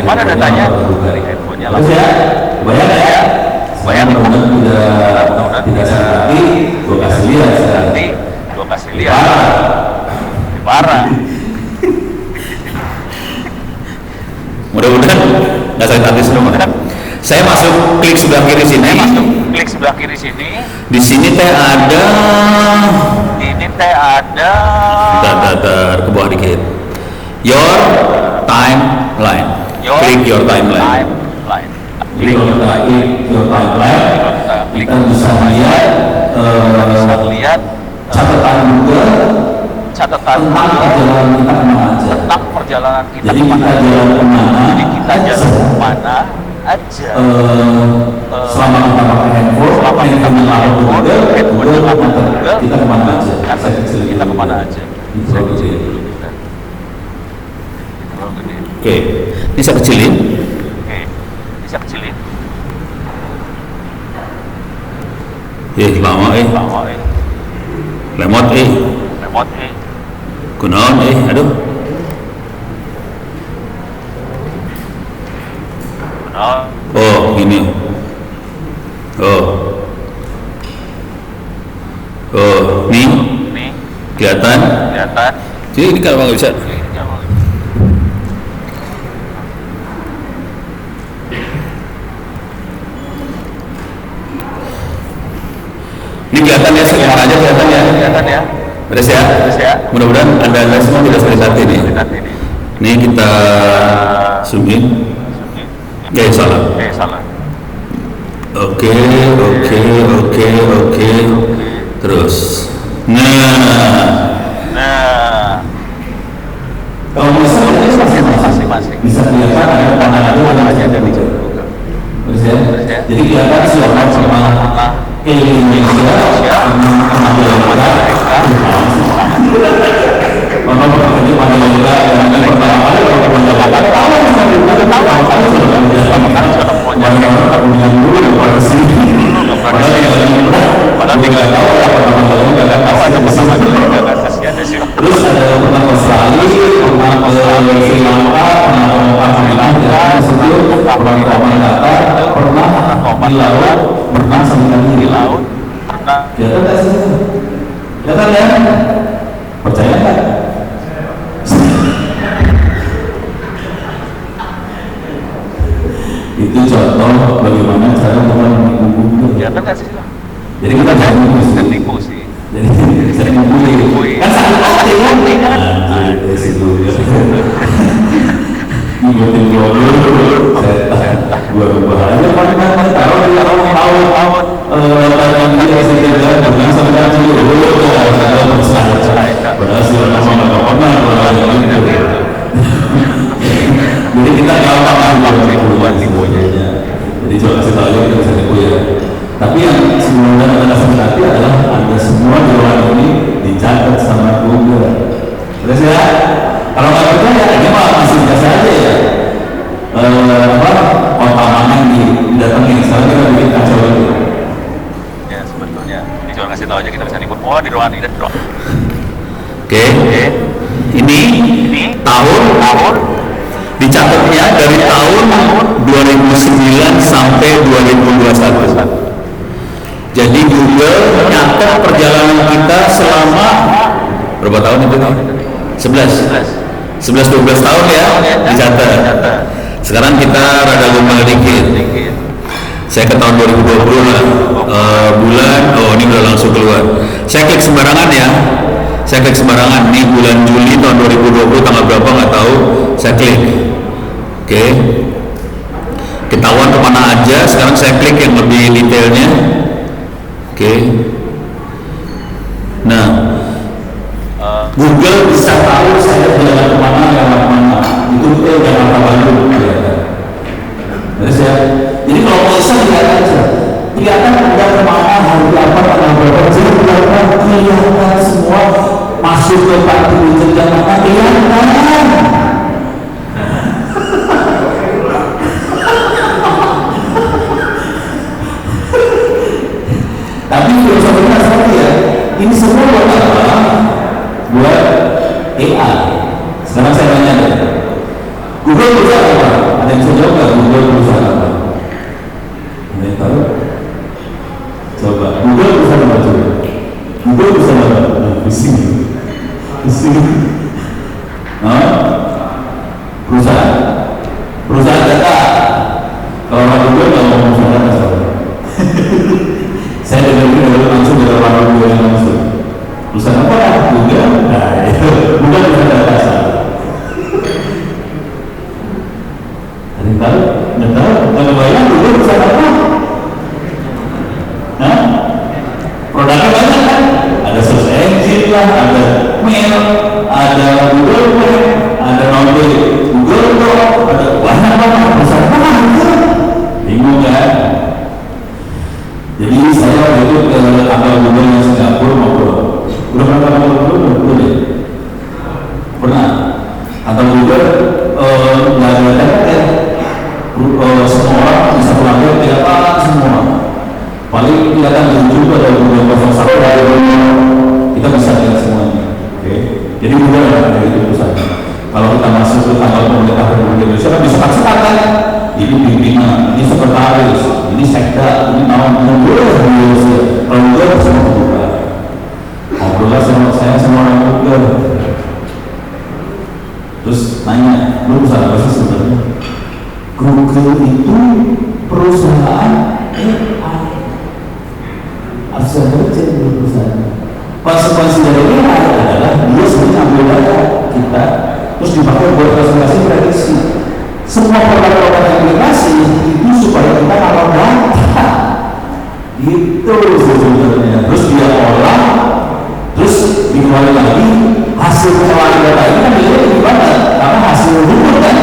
mana datanya? Dari handphonenya langsung. Bayang tidak sakit, gue kasih lihat parah. Mudah-mudahan nggak sakit hati semua. Saya masuk klik sebelah kiri sini. Di sini teh ada. Bentar, ke bawah dikit. Your timeline. Klik your timeline. Kita bisa lihat catatan Google tentang perjalanan kita tentang perjalanan kita jadi kita jalan kemana aja selama kita pakai handphone kita Google kita kemana aja kita kemana aja. Oke, ini saya kecilin. Lama lemot kunaon aduh oh gini nih kelihatan jadi ini kalau nggak bisa ini kelihatan ya sekarang aja kelihatan ya beres ya. Mudah-mudahan anda semua tidak sakit hati nih. Ini kita zoom in. Salah. Oke. Terus. Nah. Kalau misalnya masing-masing bisa kelihatan ada pandangan ke Indonesia Mandalika karena bekerja Mandalika dan pertama kali kalau Mandalika tahu kemudian dulu pada sini padahal tinggal tahu ada bersama terus ada pernah ke Australia, pernah ke Sri Lanka, pernah ke Thailand, pernah ke Amerika, pernah di laut, pernah sampai di laut. Kelihatan tak sih? Kelihatan ya? Percaya tak? Itu contoh bagaimana cara orang menghubungi. Kelihatan tak sih? Jadi kita jangan tipu sih. Jadi sering membuli. Kan sakit hati kan? Dari situ ya. Ngikutin global, gua bahaya. Mana tahu dia orang tahu tentang dia sendiri dan dengan sampai jadi berhasil sama jadi kita gampang buat tipunya. Jadi coba kasih tahu aja kita bisa tipu ya. Tapi yang sebenarnya adalah hati adalah Anda semua di ruangan ini dicatat sama Google. Terus ya, kalau nggak percaya, ini malah masih biasa aja ya. Kota mana didatengin, sekarang kita bikin kacau lagi. Ya sebetulnya, ini cuma ngasih tahu aja kita bisa nipu semua di ruangan ini dan ruangan. Oke. Ini tahun dicatatnya dari tahun 2009 sampai 2021. Jadi Google nyatet perjalanan kita selama berapa tahun itu? 11-12 tahun ya dicatat. Sekarang kita rada gombal dikit. Saya ke tahun 2020 lah, bulan, ini udah langsung keluar. Saya klik sembarangan ya. Saya klik sembarangan, nih bulan Juli tahun 2020 tanggal berapa nggak tahu. Saya klik. Oke. Ketahuan kemana aja. Sekarang saya klik yang lebih detailnya. Oke. Nah, Google bisa tahu saya jalan kemana, lewat mana. Itu kita Jakarta Bandung. Terus ya, jadi kalau bisa lihat aja, kelihatan udah kemana, hari apa, tanggal berapa, jadi kelihatan semua masuk ke party di Jakarta kelihatan. Tapi filosofinya seperti ya, ini semua buat apa? Buat AI. Sekarang saya tanya deh, Google perusahaan apa? Ada yang bisa jawab nggak? Google perusahaan apa? Ada yang tahu? Coba, Google perusahaan apa coba? Google perusahaan apa? Pusing. Perusahaan data. Kalau orang Google nggak mau perusahaan data soalnya. Saya dengar langsung dari orang Google yang langsung. Perusahaan apa? Google. Nah, itu bukan perusahaan data. Ada yang tahu? Nggak tahu? Nggak kebayang Google perusahaan apa? Hah? Produknya banyak kan? Ada search engine lah, ada mail, ada Google Mail, ada Node, Google Doc, ada banyak perusahaan apa? Bingung kan? Jadi saya waktu itu ke kantor Google yang Singapura maupun udah pernah kantor Google belum deh? Pernah. Kantor Google nggak ada data ya. Semua orang bisa pelanggan kelihatan semua. Paling kelihatan lucu ada Google 01 kita bisa lihat semuanya. Oke. Jadi Google ada itu perusahaan. Kalau kita masuk ke kantor pemerintah Republik Indonesia kan bisa sekat kan? Ini pimpinan, ini sekretaris, ini sekda, ini nawan Google Indonesia. Kalau Google sama Google. Ngobrol sama saya sama orang Google. Terus nanya, lu perusahaan apa sih sebenarnya? Google itu perusahaan AI. Harusnya kerja di perusahaan. Konsekuensi dari AI adalah dia sebenarnya ambil data kita, terus dipakai buat presentasi prediksi. Semua produk-produk aplikasi itu supaya kita tahu data. Itu sebenarnya. Terus dia olah, terus dikeluarin lagi hasil pengolahan data ini kan dilihat gimana? Karena hasil hukum kan,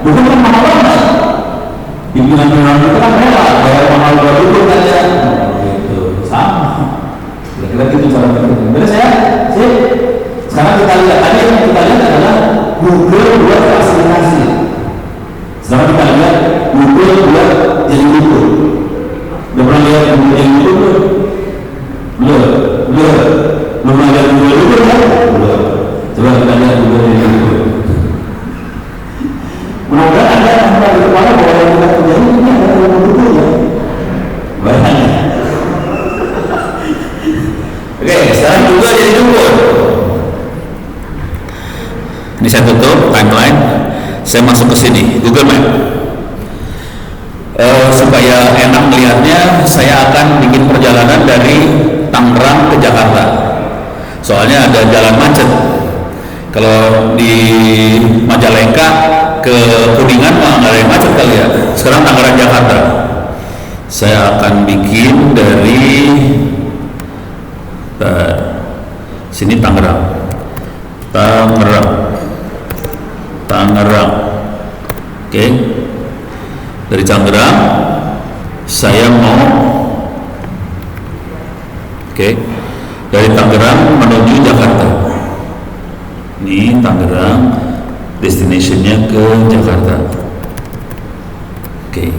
hukum kan mahal banget. Pimpinan-pimpinan itu kan rela bayar mahal buat hukum kan ya. Gitu. cara berpikir. Benar ya? Sip. Sekarang kita lihat, tadi yang kita lihat adalah Google buat fasilitasi. Sekarang kita lihat Google buat jadi YouTube. Udah pernah lihat Google yang YouTube belum? Belum pernah lihat Google YouTube kan? Belum. Coba kita lihat Google yang YouTube. Mudah-mudahan Anda akan di kepala bahwa yang kita kerjain ini adalah Google ya. Bayangin. Oke, sekarang Google jadi Google. Ini saya tutup timeline, saya masuk ke sini Google Map. Supaya enak melihatnya, saya akan bikin perjalanan dari Tangerang ke Jakarta. Soalnya ada jalan macet. Kalau di Majalengka ke Kuningan mah nggak ada yang macet kali ya. Sekarang Tangerang Jakarta. Saya akan bikin dari sini Tangerang. Oke. Dari Tangerang saya mau dari Tangerang menuju Jakarta. Ini Tangerang, destinationnya ke Jakarta. Oke.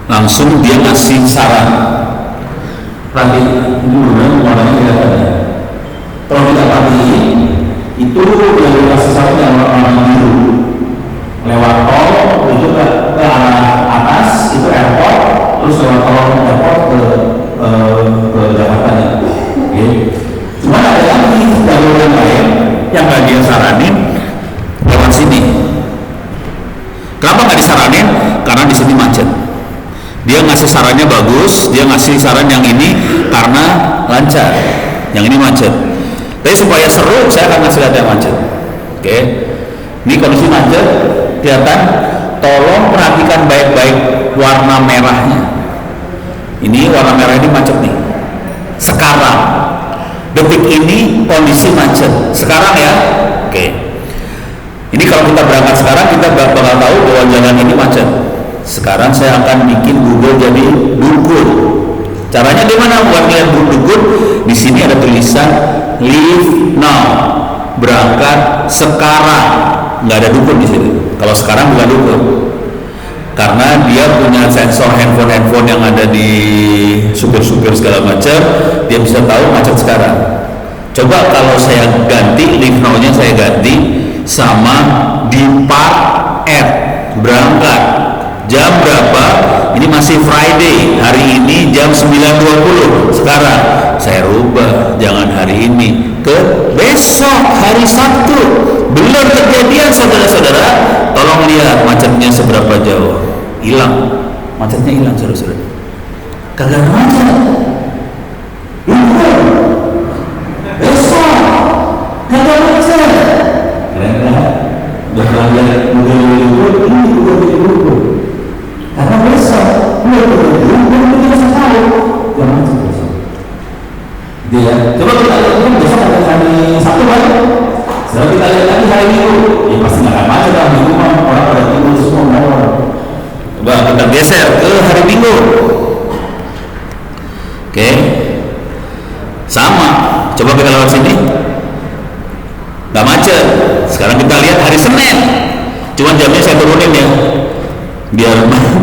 Langsung dia ngasih saran. Tadi dulu warnanya kelihatan ya. Kalau kita perhatiin itu yang kasih saran yang warna biru. Lewat tol itu ke arah atas itu airport, terus lewat tol airport ke Jakarta ya. Oke. Cuma ada lagi jalur yang lain yang nggak dia saranin lewat sini. Kenapa nggak disaranin? Karena di sini macet. Dia ngasih sarannya bagus, dia ngasih saran yang ini karena lancar, yang ini macet. Tapi supaya seru, saya akan ngasih lihat yang macet. Oke. Ini kondisi macet, kelihatan. Tolong perhatikan baik-baik warna merahnya. Ini warna merah ini macet nih. Sekarang, detik ini kondisi macet. Sekarang ya, oke. Ini kalau kita berangkat sekarang, kita bakal tahu bahwa jalan ini macet. Sekarang saya akan bikin Google jadi dukun. Caranya di mana buat melihat dukun? Di sini ada tulisan leave now, berangkat sekarang. Nggak ada dukun di sini. Kalau sekarang bukan dukun, karena dia punya sensor handphone yang ada di supir-supir segala macam, dia bisa tahu macet sekarang. Coba kalau saya ganti leave now-nya, saya ganti sama depart at, berangkat jam berapa. Ini masih Friday, hari ini jam 9.20. Sekarang saya rubah, jangan hari ini, ke besok hari Sabtu. Belum kejadian saudara-saudara. Tolong lihat macetnya seberapa jauh. Hilang, macetnya hilang saudara-saudara. Kagak macet. Besok kagak macet. Keren-keren. Udah pelanggan Google ini Google. Karena besok kita bisa tahu yang macet besok. Dia coba kita lihat besok ada hari Sabtu kan? Setelah kita lihat lagi hari Minggu, ya pasti nggak akan macet lah. Minggu mah orang pada tidur semua orang. Coba kita geser ke hari Minggu. Oke, sama. Coba kita lewat sini, nggak macet. Sekarang kita lihat hari Senin. Cuman jamnya saya turunin ya,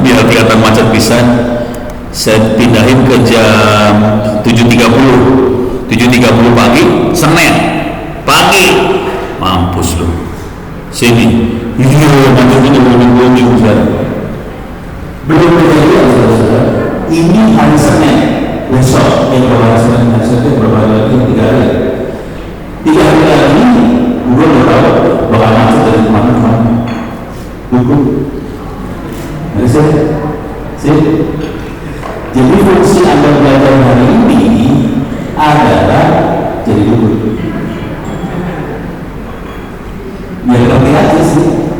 biar kelihatan macet pisan. Saya pindahin ke jam 7.30 pagi Senin pagi. Mampus lu. Sini. Iya, macetnya belum sekarang. Belum kejadian saudara-saudara. Ini hari Senin. Besok berapa hari Senin? Berapa hari lagi? 3 hari. 3 hari lagi, gue udah tahu bakal macet dari kemana-mana. Dukung. Sip. Jadi fungsi Anda belajar hari ini adalah jadi dukun. Biar ngerti aja sih.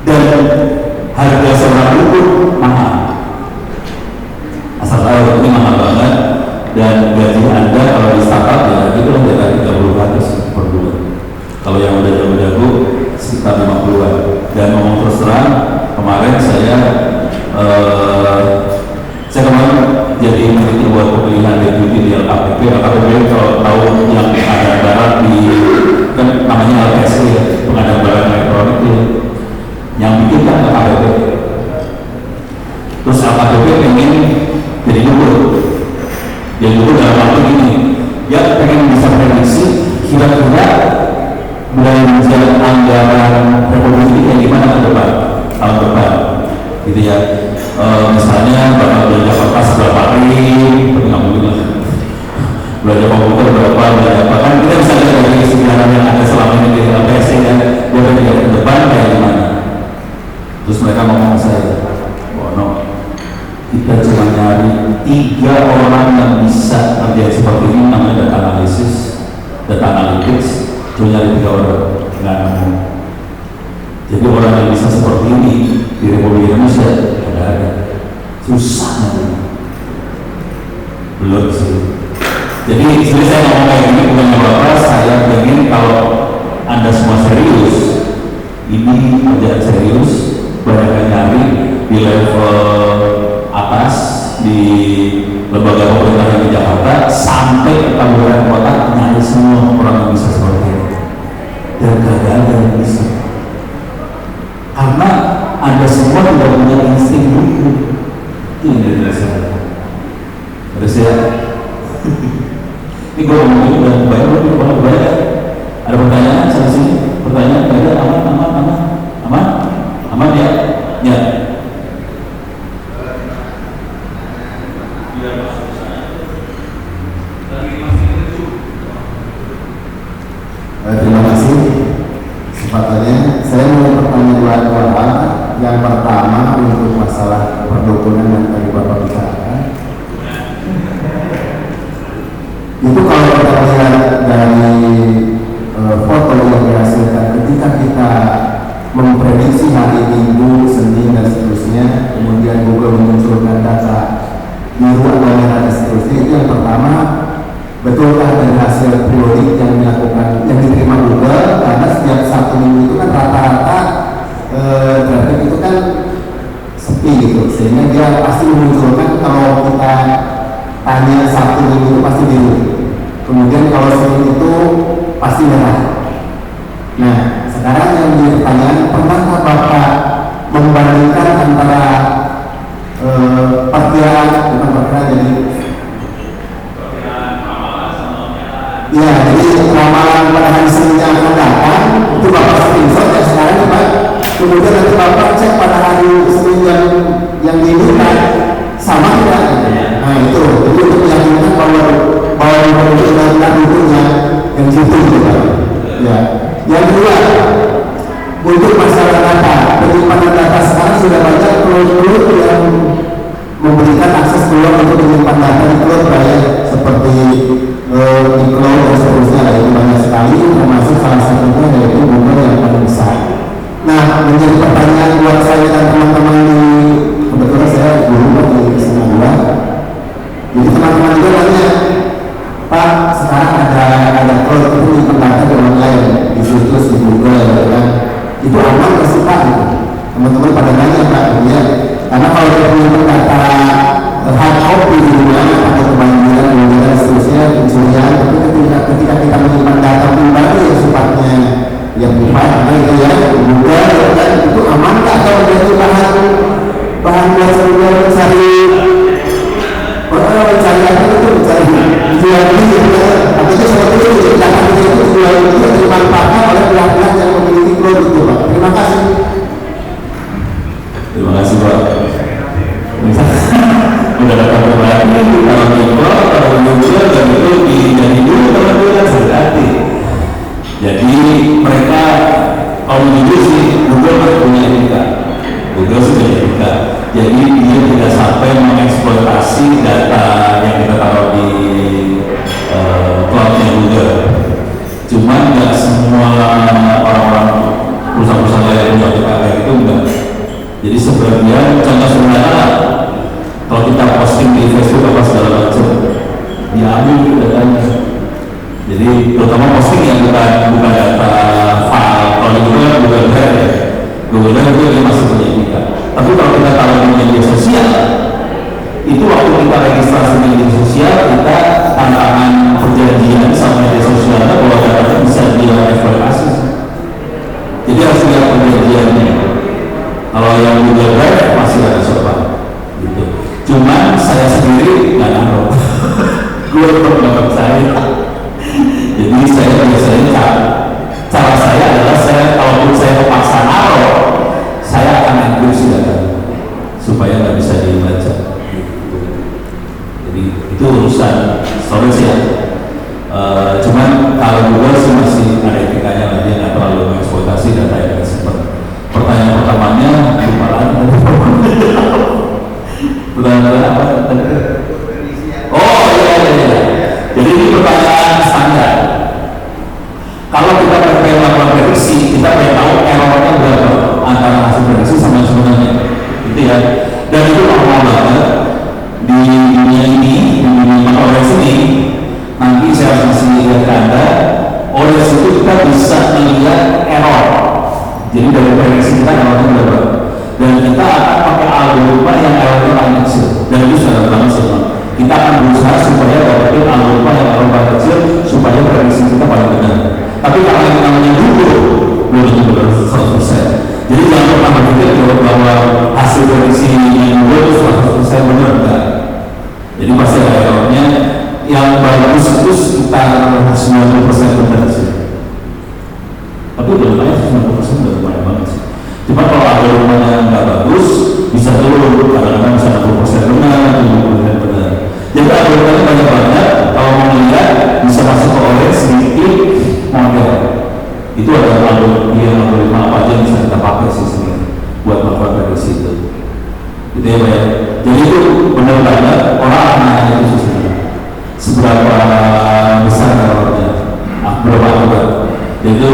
Dan harga seorang dukun mahal. Asal tahu ini mahal banget. Dan gaji Anda kalau di startup ya itu lah dari 30 per bulan. Kalau yang udah jago-jago sekitar 50-an. Dan ngomong terus terang, kemarin saya Saya kemarin jadi peneliti buat pemilihan deputi di LKPP. LKPP kalau tahu yang pengadaan barang di kan namanya LPSC ya, pengadaan barang elektronik itu yang bikin kan LKPP. Terus LKPP pengen jadi gubernur. Jadi gubernur dalam waktu ini dia pengen bisa prediksi kira-kira belanja anggaran Republik ini kayak gimana ke depan, tahun depan, gitu ya. Misalnya bakal belanja kertas berapa kali, nggak mungkin lah. Belanja komputer berapa, belanja apa kan kita bisa lihat dari sejarah yang ada selama ini di LPSC ya, dia lihat ke depan kayak gimana. Terus mereka ngomong saya, Bono, kita cuma nyari 3 orang yang bisa kerja seperti ini, namanya data analisis, data analytics, cuma nyari 3 orang, nggak nemu. Jadi orang yang bisa seperti ini di Republik Indonesia tidak ada, susah nanti. Belum sih. Jadi sebenarnya saya ngomong kayak gini bukan apa, saya ingin kalau Anda semua serius, ini kerjaan serius, banyak nyari di level atas di lembaga pemerintahan di Jakarta sampai ke kabupaten kota, nyari semua orang yang bisa seperti ini. Dan gak ada yang bisa. Karena Anda semua tidak punya insting buku. Ini dari saya. Terus ya, ini gue ngomongin udah banyak. Ada pertanyaan sampai sini? Pertanyaan ada? Aman ya? Ya. Terima kasih kesempatannya. Saya mau bertanya 2 hal. Yang pertama untuk masalah perdukunan yang tadi Bapak bicarakan. Itu kalau kita lihat dari foto yang dihasilkan ketika kita memprediksi hari Minggu, Senin dan seterusnya, kemudian Google memunculkan data biru atau merah dan seterusnya, itu yang pertama. Betulkah dari hasil periodik yang dilakukan, yang diterima Google, karena setiap 1 minggu itu kan rata-rata traffic itu kan sepi gitu, sehingga dia pasti memunculkan kalau kita tanya 1 minggu itu pasti biru, kemudian kalau Senin itu pasti merah. Nah, sekarang yang menjadi pertanyaan, pernahkah Bapak membandingkan antara perkiraan, bukan perkiraan, jadi ya, jadi ramalan pada hari Senin yang akan datang itu Bapak screenshot ya sekarang ya Pak. Kemudian nanti Bapak cek pada hari Senin yang diinginkan sama tidak? Nah itu, jadi untuk meyakinkan bahwa pemerintah itu yang gitu Pak. Ya. Yang kedua, untuk masalah data, penyimpanan data sekarang sudah banyak cloud yang memberikan akses keluar untuk menyimpan data di cloud seperti di cloud dan seterusnya, itu banyak sekali, termasuk salah satunya yaitu Google yang paling besar. Nah, menjadi pertanyaan buat saya dan teman-teman di, kebetulan saya guru di SMA 2, jadi teman-teman juga nanya, Pak, sekarang ada cloud itu menyimpan data di online, di situs, di Google, ya kan? Itu aman nggak sih Pak? Teman-teman pada nanya Pak, ya. Karena kalau kita menyimpan data hard copy di rumah atau kebanjiran dan seterusnya pencurian, tapi ketika kita menyimpan data pribadi yang sifatnya yang pribadi itu ya Google dan itu aman nggak kalau menjadi bahan buat sebuah mencari apa itu mencari jual beli artinya seperti itu, data itu jual beli dimanfaatkan oleh pihak-pihak yang memiliki cloud itu Pak. Terima kasih. Terima kasih Pak. Udah dapat berbagi kalau Google, kalau Google dan itu jadi dulu kalau itu kan berarti. Jadi mereka kalau dulu sih Google kan punya etika, Google sudah etika. Jadi dia tidak sampai mengeksploitasi data yang kita taruh di cloudnya Google. Cuma nggak semua orang-orang perusahaan-perusahaan lain yang punya kayak itu enggak. Jadi sebagian contoh sederhana, kalau kita posting di Facebook apa segala macam, diambil itu datanya. Jadi terutama posting yang bukan data file. Kalau di Google kan Google Drive ya, Google Drive itu dia masih punya etika. Tapi kalau kita taruh di media sosial, itu waktu kita registrasi media sosial, kita tantangan perjanjian sama media sosialnya bahwa data bisa dieksploitasi. Jadi harus lihat perjanjiannya. Kalau yang Google Drive masih ada sopan gitu. Cuman saya sendiri nggak naruh. Gue tetap saya. Jadi saya biasanya cara saya adalah kalaupun saya terpaksa naruh, saya akan enkripsi data supaya nggak bisa dibaca. Jadi itu urusan storage ya. Cuman kalau Google sih masih ada etikanya, dia nggak terlalu mengeksploitasi data yang kita simpan. Pertanyaan pertamanya lupa lagi. Pertanyaan apa? Oh iya. Jadi ini pertanyaan standar. Kalau kita pengen melakukan prediksi, kita pengen tahu errornya berapa antara hasil prediksi sama sebenarnya, gitu ya. Dan itu normal banget di dunia ini, di dunia OS ini. Nanti saya harus masih lihat ke Anda, OS itu kita bisa melihat error. Jadi dari prediksi kita errornya berapa. Dan kita akan pakai algoritma yang errornya paling kecil. Dan itu sudah banget sih, kita akan berusaha supaya dapetin algoritma yang error paling kecil supaya prediksi kita paling benar. Tapi kalau yang namanya Google belum tentu benar 100%. Jadi jangan pernah berpikir bahwa hasil prediksi yang Google itu 100% benar, enggak. Jadi pasti ada errornya. Yang bagus itu sekitar 90% benar sih. Tapi belum banyak 90% udah lumayan banget sih. Cuma kalau algoritmanya nggak bagus, bisa turun, kadang-kadang bisa 60% benar, 70% benar. Jadi algoritmanya banyak-banyak, kalau mau melihat bisa masuk ke OS sedikit model. Itu ada algoritma apa aja yang bisa kita pakai sih sebenarnya buat melakukan prediksi itu. Gitu ya Pak ya. Jadi itu benar banget orang akan nanya itu sebenarnya. Seberapa besar errornya? Berapa akurat? Itu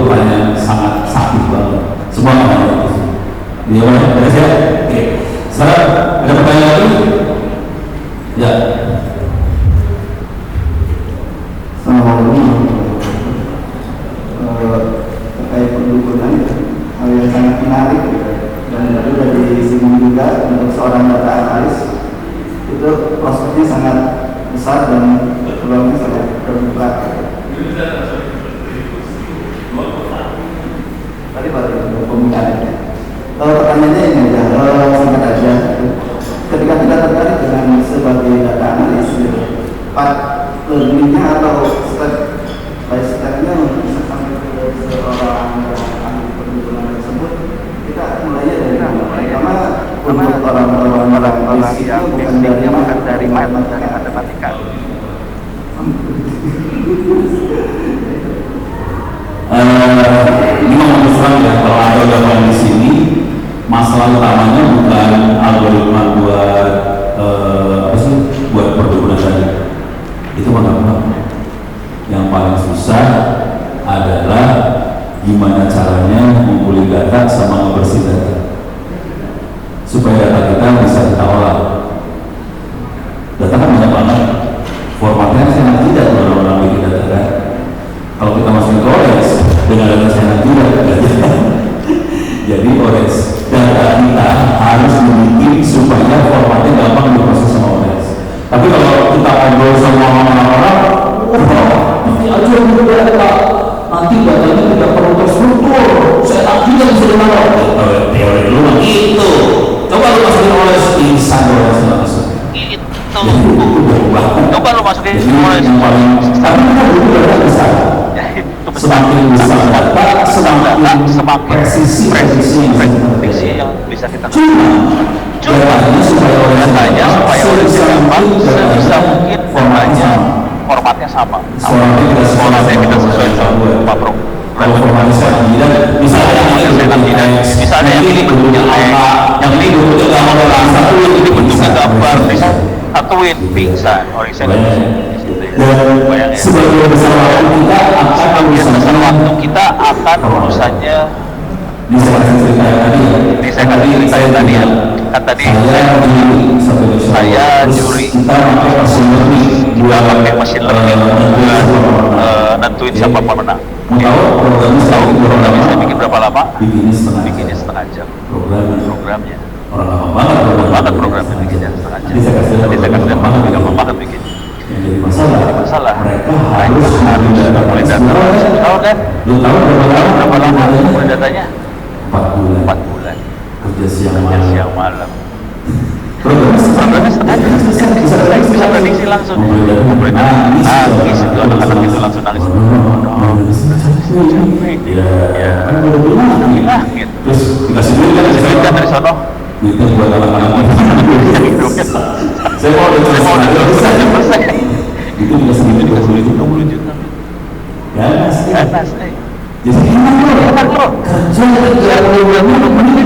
pertanyaan sangat sakit banget. Semua nanya itu. Iya Pak ya. Beres ya? Oke. Sekarang ada pertanyaan lagi? Ya. Assalamualaikum. Terkait pendukungan, hal yang sangat menarik dan tadi sudah disinggung juga untuk seorang data analis itu prospeknya sangat besar dan peluangnya sangat terbuka. Tadi baru pembicaraan. Pertanyaannya ini aja, singkat aja. Ketika kita tertarik dengan sebagai data analis, part learningnya atau step by stepnya untuk bisa sampai ke seorang yang ahli perhitungan tersebut, kita mulainya dari mana? Pertama, untuk orang-orang yang basicnya bukan dari matematika. Ini mau terang ya, kalau ada gambaran di sini, masalah utamanya bukan algoritma buat perkebunan tadi. Itu mana? Yang paling susah adalah gimana caranya mengumpulkan data sama ngebersih data supaya data kita bisa kita olah. Data kan banyak banget, formatnya sangat tidak orang-orang bikin data kan. Kalau kita masukin ke OS dengan data sangat tidak. Jadi OS data kita harus dibikin supaya formatnya gampang diproses sama OS. Tapi kalau kita ngobrol sama orang-orang, nanti aja dulu data, nanti datanya tidak perlu terstruktur, saya tak juga bisa dimana. Teori dulu mah gitu. Coba lu masukin OS, insan OS langsung. Coba lu masukin OS. Tapi kita butuh data besar. Semakin besar data, semakin presisi yang bisa kita datanya supaya datanya gampang, sebisa mungkin formatnya sama. Formatnya kita sesuai sama program. Kalau formatnya sama misalnya yang ini bentuknya yang ini bentuknya gambar satu, ini bentuknya gambar satuin pingsan horizontal. Dan sebagai besar waktu kita akan urusannya bisa saya ceritain tadi ya. Kan tadi saya juri kita pakai mesin learning nentuin siapa pemenang. Tahu programnya saya bikin berapa lama? bikinnya setengah Setengah jam programnya programnya. orang lama banget Programnya bikinnya setengah jam. Tadi saya kasih gampang banget bikin. Yang jadi masalah, mereka harus mulai data. Tahu kan? Lu tahu Berapa lama mulai datanya? 4 bulan. 4 bulan. Kerja siang Siang malam. Programnya Programnya setengah bisa prediksi langsung. Nangis itu anak-anak itu langsung nangis. Ya, hilang gitu. Terus dikasih duit Kan dari sono. Itu buat anak-anak Hidupnya saya mau udah selesai. itu dikasih duit 20 juta. ganas Ganas, jadi enak loh kerja 20 menit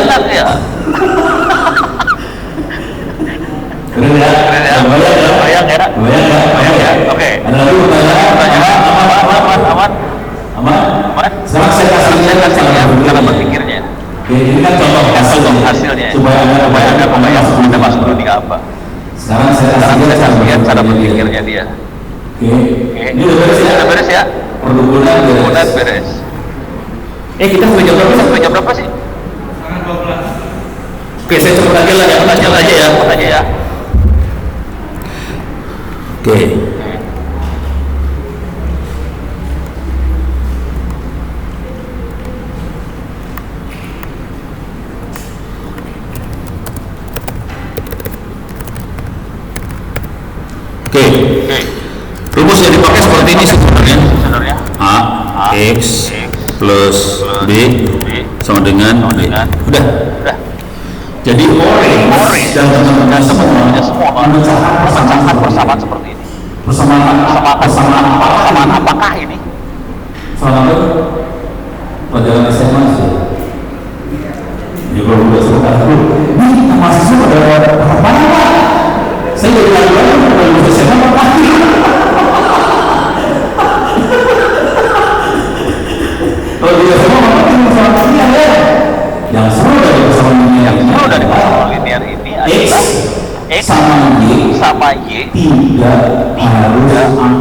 enak ya. keren ya Bayang ya. Oke. ada lagi pertanyaan aman sekarang saya kasih lihat cara berpikirnya. oke ini kan contoh Hasilnya. supaya anda Anda masuk dulu di apa? sekarang saya kasih lihat cara berpikirnya dia. oke ini udah beres ya perdukunan beres. kita sampai jam berapa sih? oke saya coba aja lah ya aja ya. Oke. Oke. Rumus yang dipakai seperti ini sebenarnya. A X plus B sama dengan B. Udah. Jadi orange dan semuanya semua memecahkan persamaan seperti ini. Persamaan apakah ini? Sama pelajaran SMA sih. Ya kalau udah selesai dulu, ini mahasiswa pada apa? Saya jadi lalu kalau SMA apa? Kalau di SMA apa? Masalah ini ada. Yang semua dari persamaan linear dari persamaan linear ini adalah X sama Y tidak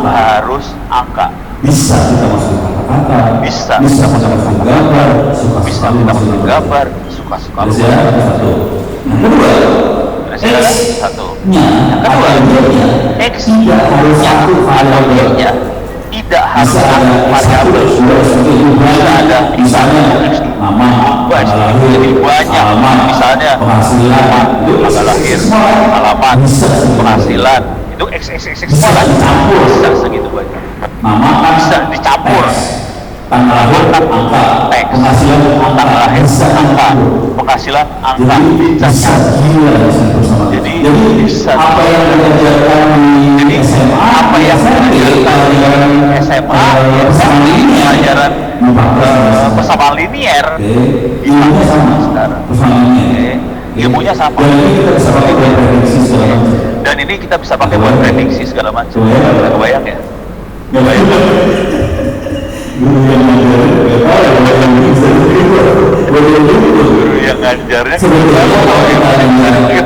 harus angka. Bisa kita masukin kata-kata, bisa kita masukin gambar, bisa kita masukin gambar, suka-suka lu. Satu. Yang kedua, satu. Yang kedua, X atau Y-nya tidak harus variabel. Bisa ada misalnya nama, jadi banyak, misalnya penghasilan, tanggal lahir, alamat, penghasilan, itu X semua bisa segitu banyak. nama Bisa dicampur. tanggal lahir, angka, penghasilan, tanggal lahir, angka, penghasilan, angka, bisa gila bersama. Jadi bisa. Apa yang diajarkan di SMA, apa yang diajarkan di SMA, pelajaran persamaan linear, ilmunya sama sekarang. Persamaan linear. Ilmunya sama. Dan ini kita bisa pakai buat prediksi segala macam. Dan ini kita bisa pakai buat prediksi segala macam. Kebayang ya? Guru yang ngajarnya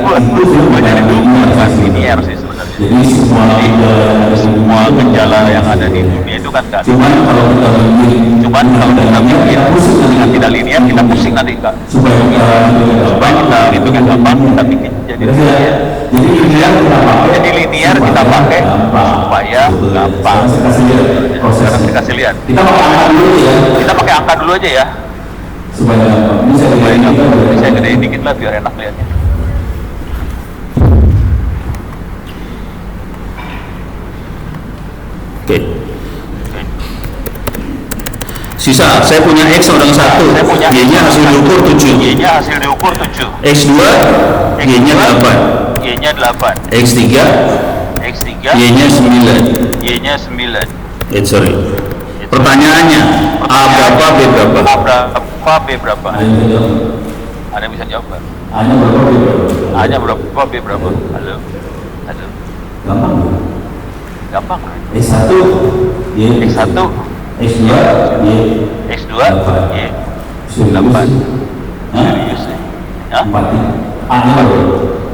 buat linear sih sebenarnya. Jadi Semua gejala yang ada di dunia itu kan nggak. cuman kalau kita bikin dengan tidak linear, kita pusing nanti kak. supaya Kita itu kan gampang, kita bikin jadi linear. Jadi linear kita pakai supaya gampang. Sekarang kita kasih lihat. kita pakai angka dulu ya Kita pakai angka dulu aja ya. supaya gampang. Ini saya Supaya bikin gampang. Saya gedein dikit lah biar enak lihatnya. Oke. Sisa, saya punya X sama dengan 1, Y-nya hasil diukur 7, Y-nya hasil diukur 7, X2, Y-nya 8, Y-nya 8, X3, X3, Y-nya 9. Y-nya 9. Sorry. Pertanyaannya, A berapa, B berapa? A berapa, B berapa? Ada yang bisa jawab kan? A-nya berapa? A-nya berapa, B berapa? Halo? Halo? Gampang. Gampang kan? X1, Y, X1, X2, Y, X2, Y, 8. Serius nih? Ya? 4. A-nya berapa?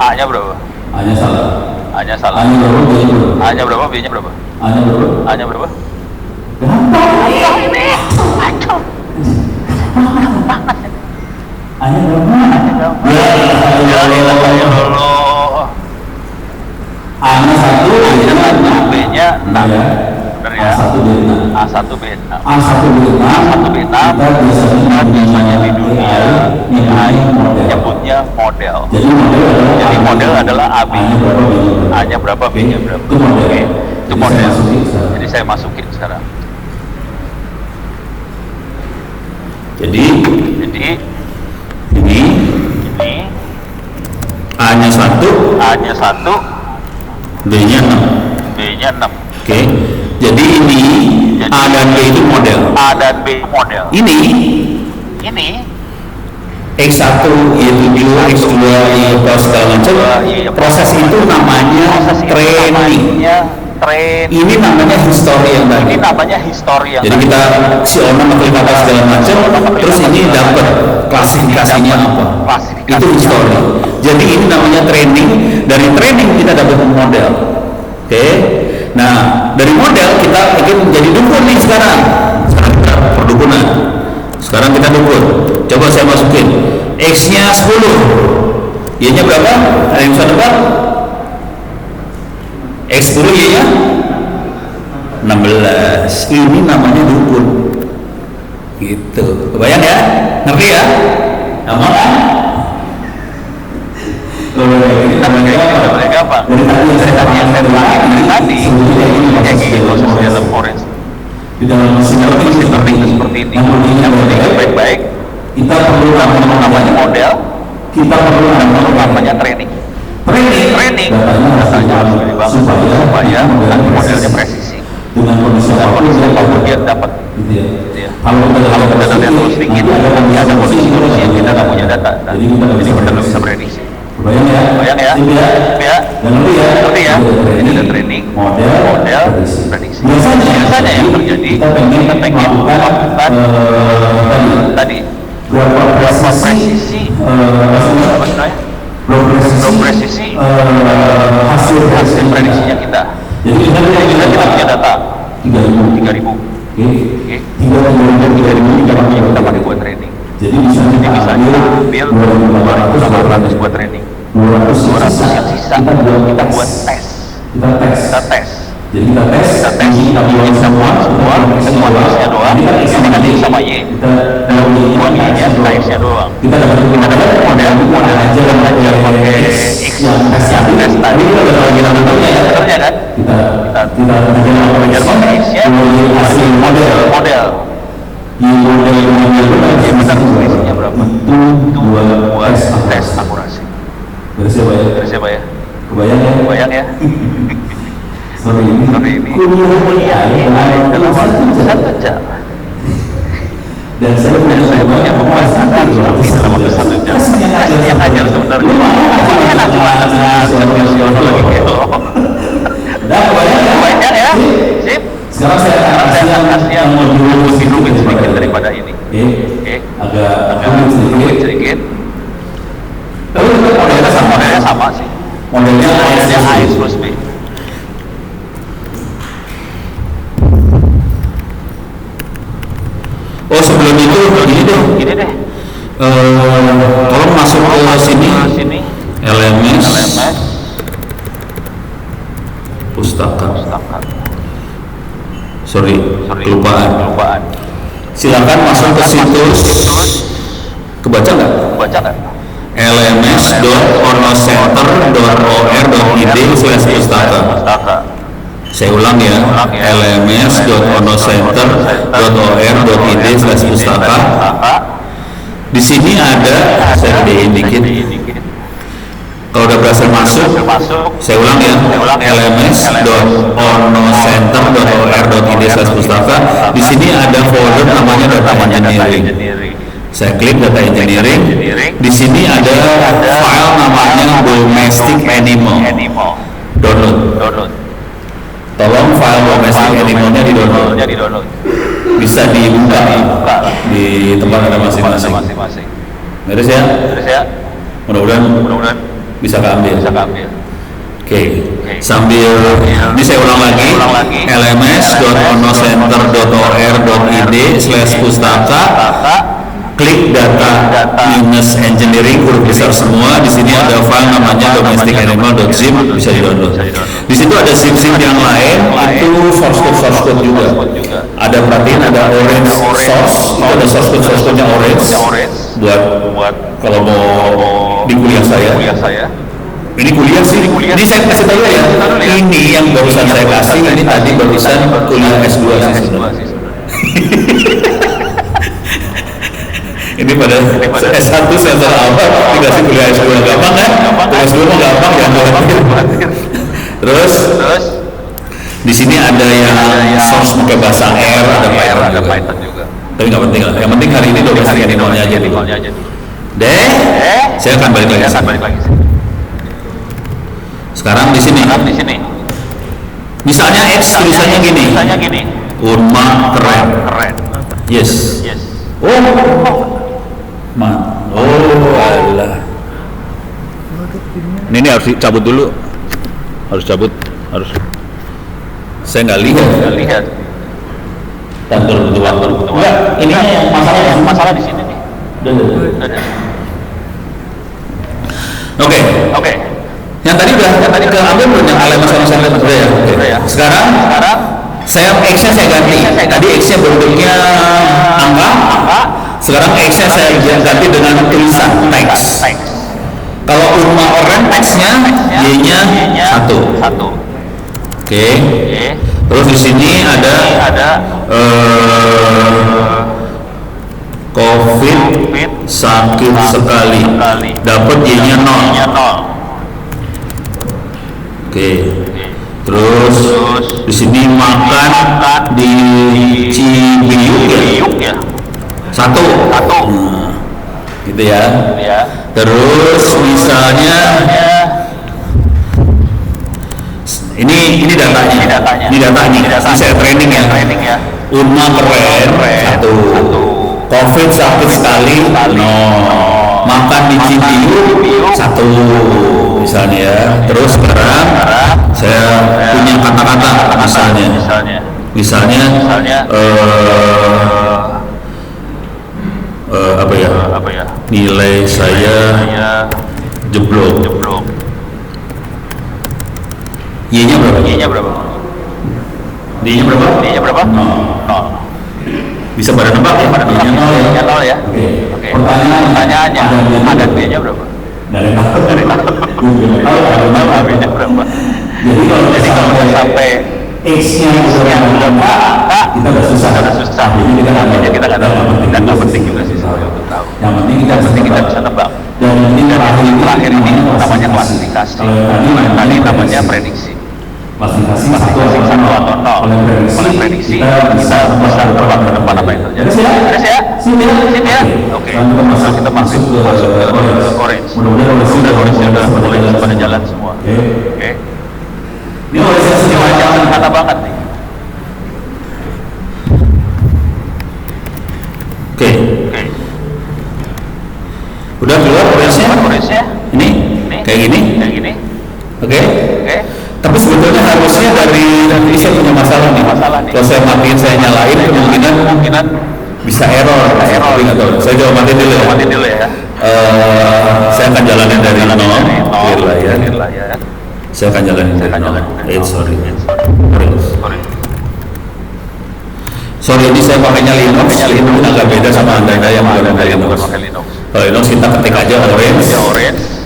A-nya berapa? A-nya salah. A-nya salah. A-nya berapa? B-nya berapa? A-nya berapa, B-nya berapa? A-nya berapa? A-nya berapa? Gampang. Ayo ini! Aduh! A-nya berapa? Ya ilaha illallah. A-nya 1, A-nya 1, B-nya 6. ya. Benar ya? A1 B6. A1 B6. A1 B6. A1 B6. Kita Biasanya di dunia AI model. nyebutnya model. Jadi model adalah AB. A-nya berapa, A-nya berapa, B-nya berapa. Itu model. Oke, itu model. Jadi Jadi saya masukin sekarang. Jadi Jadi ini ini A-nya 1, A-nya 1, B-nya 6. B-nya 6. Oke. Jadi ini A dan B itu model. A dan B model. Ini Ini X1, Y7, X2, Y segala macam. Proses itu namanya training. training. Ini namanya history yang Ini tadi. namanya history yang Jadi kita si owner mengklik apa segala macam, terus ini dapat klasifikasinya apa. Itu history. Jadi ini namanya training. Dari training kita dapat model. Oke. Nah, dari model kita ingin menjadi dukun nih sekarang. Sekarang kita perdukunan. Sekarang kita dukun. Coba saya masukin. X-nya 10. Y-nya berapa? Ada yang bisa nebak? X10, Y-nya 16. Ini namanya dukun. Gitu. Kebayang ya? Ngerti ya? Gampang kan? Mereka apa? Dari tadi yang saya bilang dari tadi kayak gitu proses dalam forensik. di dalam mesin Seperti ini. Yang penting baik-baik. kita perlu Namanya model. kita perlu Namanya training. Training. datanya Harus dibangun supaya nanti modelnya presisi. dengan kondisi Apapun dia dapat. gitu ya. Ya. Kalau Kita data yang terus sedikit, nanti ada kondisi-kondisi yang kita nggak punya data. Jadi kita Jadi kita nggak bisa prediksi. Bayang ya, Bayang ya? Sip ya, Ya. dan ngerti ya, Ngerti ya? Ini ada training, training, model, prediksi. Biasanya yang terjadi, kita pengen melakukan tadi berapa berapa presisi, presisi, apa namanya? Berapa presisi hasil prediksinya kita. Jadi kita punya data 3.000, 3.000. oke, Oke. 3.000 kita pakai buat training. Jadi bisa Jadi bisa kita ambil 2.800 buat training. 200 yang sisa kita buat tes. Kita tes. Jadi kita tes, Kita buat semua, kita buat X-nya doang. Ini kan X sama Y. Buat Y-nya, kita X-nya doang. kita dapat Model aja belajar pakai X yang tes tadi. Kita tentunya ya, sebenarnya kan. kita Belajar pakai X-nya, hasil model. Jadi benar selisihnya berapa? Itu buat tes akurasi. Beres ya, Pak ya? Terus siapa ya? Kebayang ya? Bayang ya? Sorry ini. Dalam satu jam. Dan saya punya pembahasan dalam waktu 1 jam. Yang ajar sebenarnya. Ini enak banget. Profesional lagi gitu. Udah, kebayang ya? Bayang ya? Sip. Sekarang saya akan kasih yang lebih rumit sedikit daripada ini. Oke. Agak Rumit sedikit. Tapi Modelnya sama sih. modelnya A plus B. Oh, sebelum itu gini deh. Gini deh. Tolong masuk ke sini. Sini. LMS LMS. pustaka. Pustaka. Sorry, kelupaan. Silakan masuk ke situs. Kebaca nggak? Baca nggak? lms.onocenter.or.id/pustaka. Pustaka. Saya ulang ya, lms.onocenter.or.id/pustaka. Di sini ada, saya gedein dikit. Kalau udah berhasil masuk, saya ulang ya, lms.onocenter.or.id/pustaka. Di sini ada folder namanya data engineering. Saya klik data engineering. Di sini ada file namanya domestic animal. Download. Tolong file domestic animalnya di download. Bisa dibuka di tempat anda masing-masing. Beres ya? Mudah-mudahan bisa keambil. Oke. Sambil ini saya ulang lagi. lms.onocenter.or.id/pustaka. klik data minus engineering huruf besar semua. Di sini ada file namanya domesticanimal.zip, bisa di-download. Di situ ada zip-zip yang lain, itu source code juga. Ada perhatiin ada orange source, itu ada source code-nya orange buat kalau mau di kuliah saya. Ini kuliah sih. Ini saya kasih tahu ya. Ini yang barusan saya kasih, ini tadi barusan kuliah S2 sih. Ini pada S1 semester awal dikasih kuliah S2 gampang kan? Kuliah S2 mah gampang ya. Terus di sini ada yang source pakai bahasa R, ada Python juga. Tapi nggak penting lah. Yang penting hari ini domesticanimalnya aja dulu. Saya akan balik lagi. Sekarang di sini. Misalnya X tulisannya gini. Unma keren. Yes. Alah. Ini harus dicabut dulu. Harus. Saya nggak lihat. Tunggu. Enggak, ini masalah di sini nih. Oke. Yang tadi ke ambil belum yang alamat sudah ya. Oke. Sekarang saya X-nya saya ganti. Tadi X-nya bentuknya angka. Sekarang X-nya saya ganti dengan tulisan teks. Kalau Unma orang teksnya Y-nya 1. Oke. Terus di sini ada COVID sakit sekali. Dapat Y-nya 0. Oke. Terus di sini makan di Cibiyuk ya. 1. Gitu ya. Terus misalnya ini datanya. Ini saya training ya. Unma keren 1. COVID sakit sekali 0. Makan di Cibiyuk 1 misalnya ya. Terus sekarang saya punya kata-kata misalnya apa ya? Nilai saya jeblok. Y-nya berapa? D-nya berapa? 0. Bisa pada nebak ya? Y-nya 0 ya? Oke. Pertanyaannya ada D-nya berapa? Dari B-nya berapa? Jadi kalau sampai X-nya berapa, kita udah susah. Jadi kita nggak tahu. Dan nggak penting juga sih soalnya untuk tahu. Yang penting kita bisa nebak. Dan ini terakhir ini namanya klasifikasi. Tadi namanya prediksi. Klasifikasi 1 atau 0. Oleh prediksi kita bisa nebak ke depan apa yang terjadi. Beres ya? Sip ya? Oke. Kita masuk ke orange. Mudah-mudahan orange sudah mulai pada jalan semua. Oke. Ini jangan kata banget nih. Oke. Udah keluar orange-nya? Ini kayak gini. Oke. Tapi sebetulnya harusnya dari ini saya punya masalah nih. Kalau saya matiin, saya nyalain, kemungkinan bisa error. Tapi nggak tahu. Saya coba matiin dulu ya. Saya akan jalanin dari 0. Clear lah ya. Saya akan jalanin dari 0. Sorry, ini saya pakainya Linux. Ini agak beda sama Anda yang menggunakan Linux. Kalau Linux kita ketik aja orange.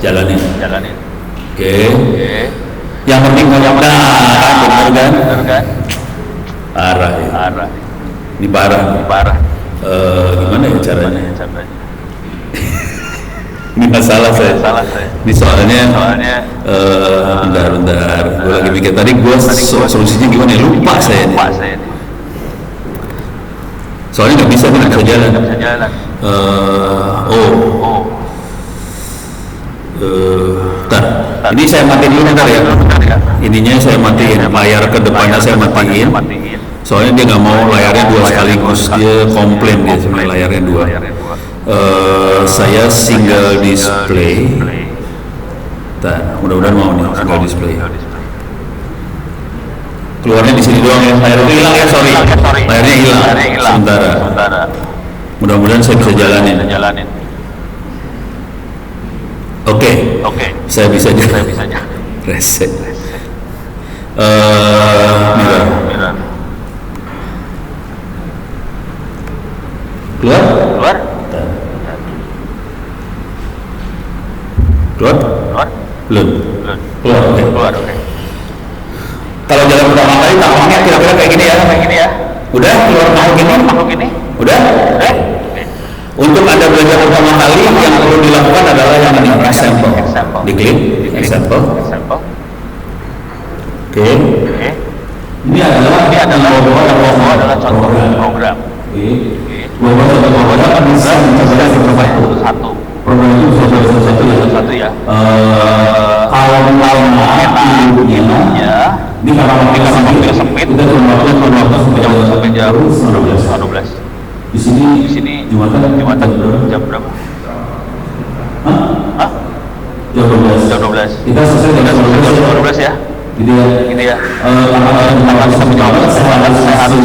Jalanin. Oke. Yang penting benar kan? Parah ya. Ini parah. Gimana ya caranya? Ini masalah saya. Ini soalnya bentar. Gue lagi mikir tadi solusinya gimana ya? Lupa saya nih. Soalnya nggak bisa jalan. Bentar. Ini saya matiin dulu bentar ya. Ininya saya matiin, layar ke depannya saya matiin. Soalnya dia nggak mau layarnya 2 sekaligus, dia komplain dia sebenarnya layarnya 2. Saya single display. Mudah-mudahan mau nih single display. Keluarnya di sini doang ya. Layarnya hilang ya, sorry. Layarnya hilang. Sementara. Mudah-mudahan saya bisa jalanin. Oke, saya bisa jalan. Reset. Mirror. Keluar? Keluar? Belum. Keluar. Oke. Kalau jalan pertama kali tampaknya kira-kira kayak gini ya. Udah keluar makhluk ini? Udah? Untuk Anda belajar pertama kali yang perlu dilakukan adalah yang ini, example. Diklik example. Oke. Ini adalah contoh program. Bahwa contoh program kan bisa mencoba satu. Program itu satu ya. Kalau ilmunya ini karena waktu sempit, kita cuma sampai jam 12. Di sini Jumatan jam berapa? Hah? Jam 12. Kita selesai jam 12 ya. Gitu ya. Karena saya harus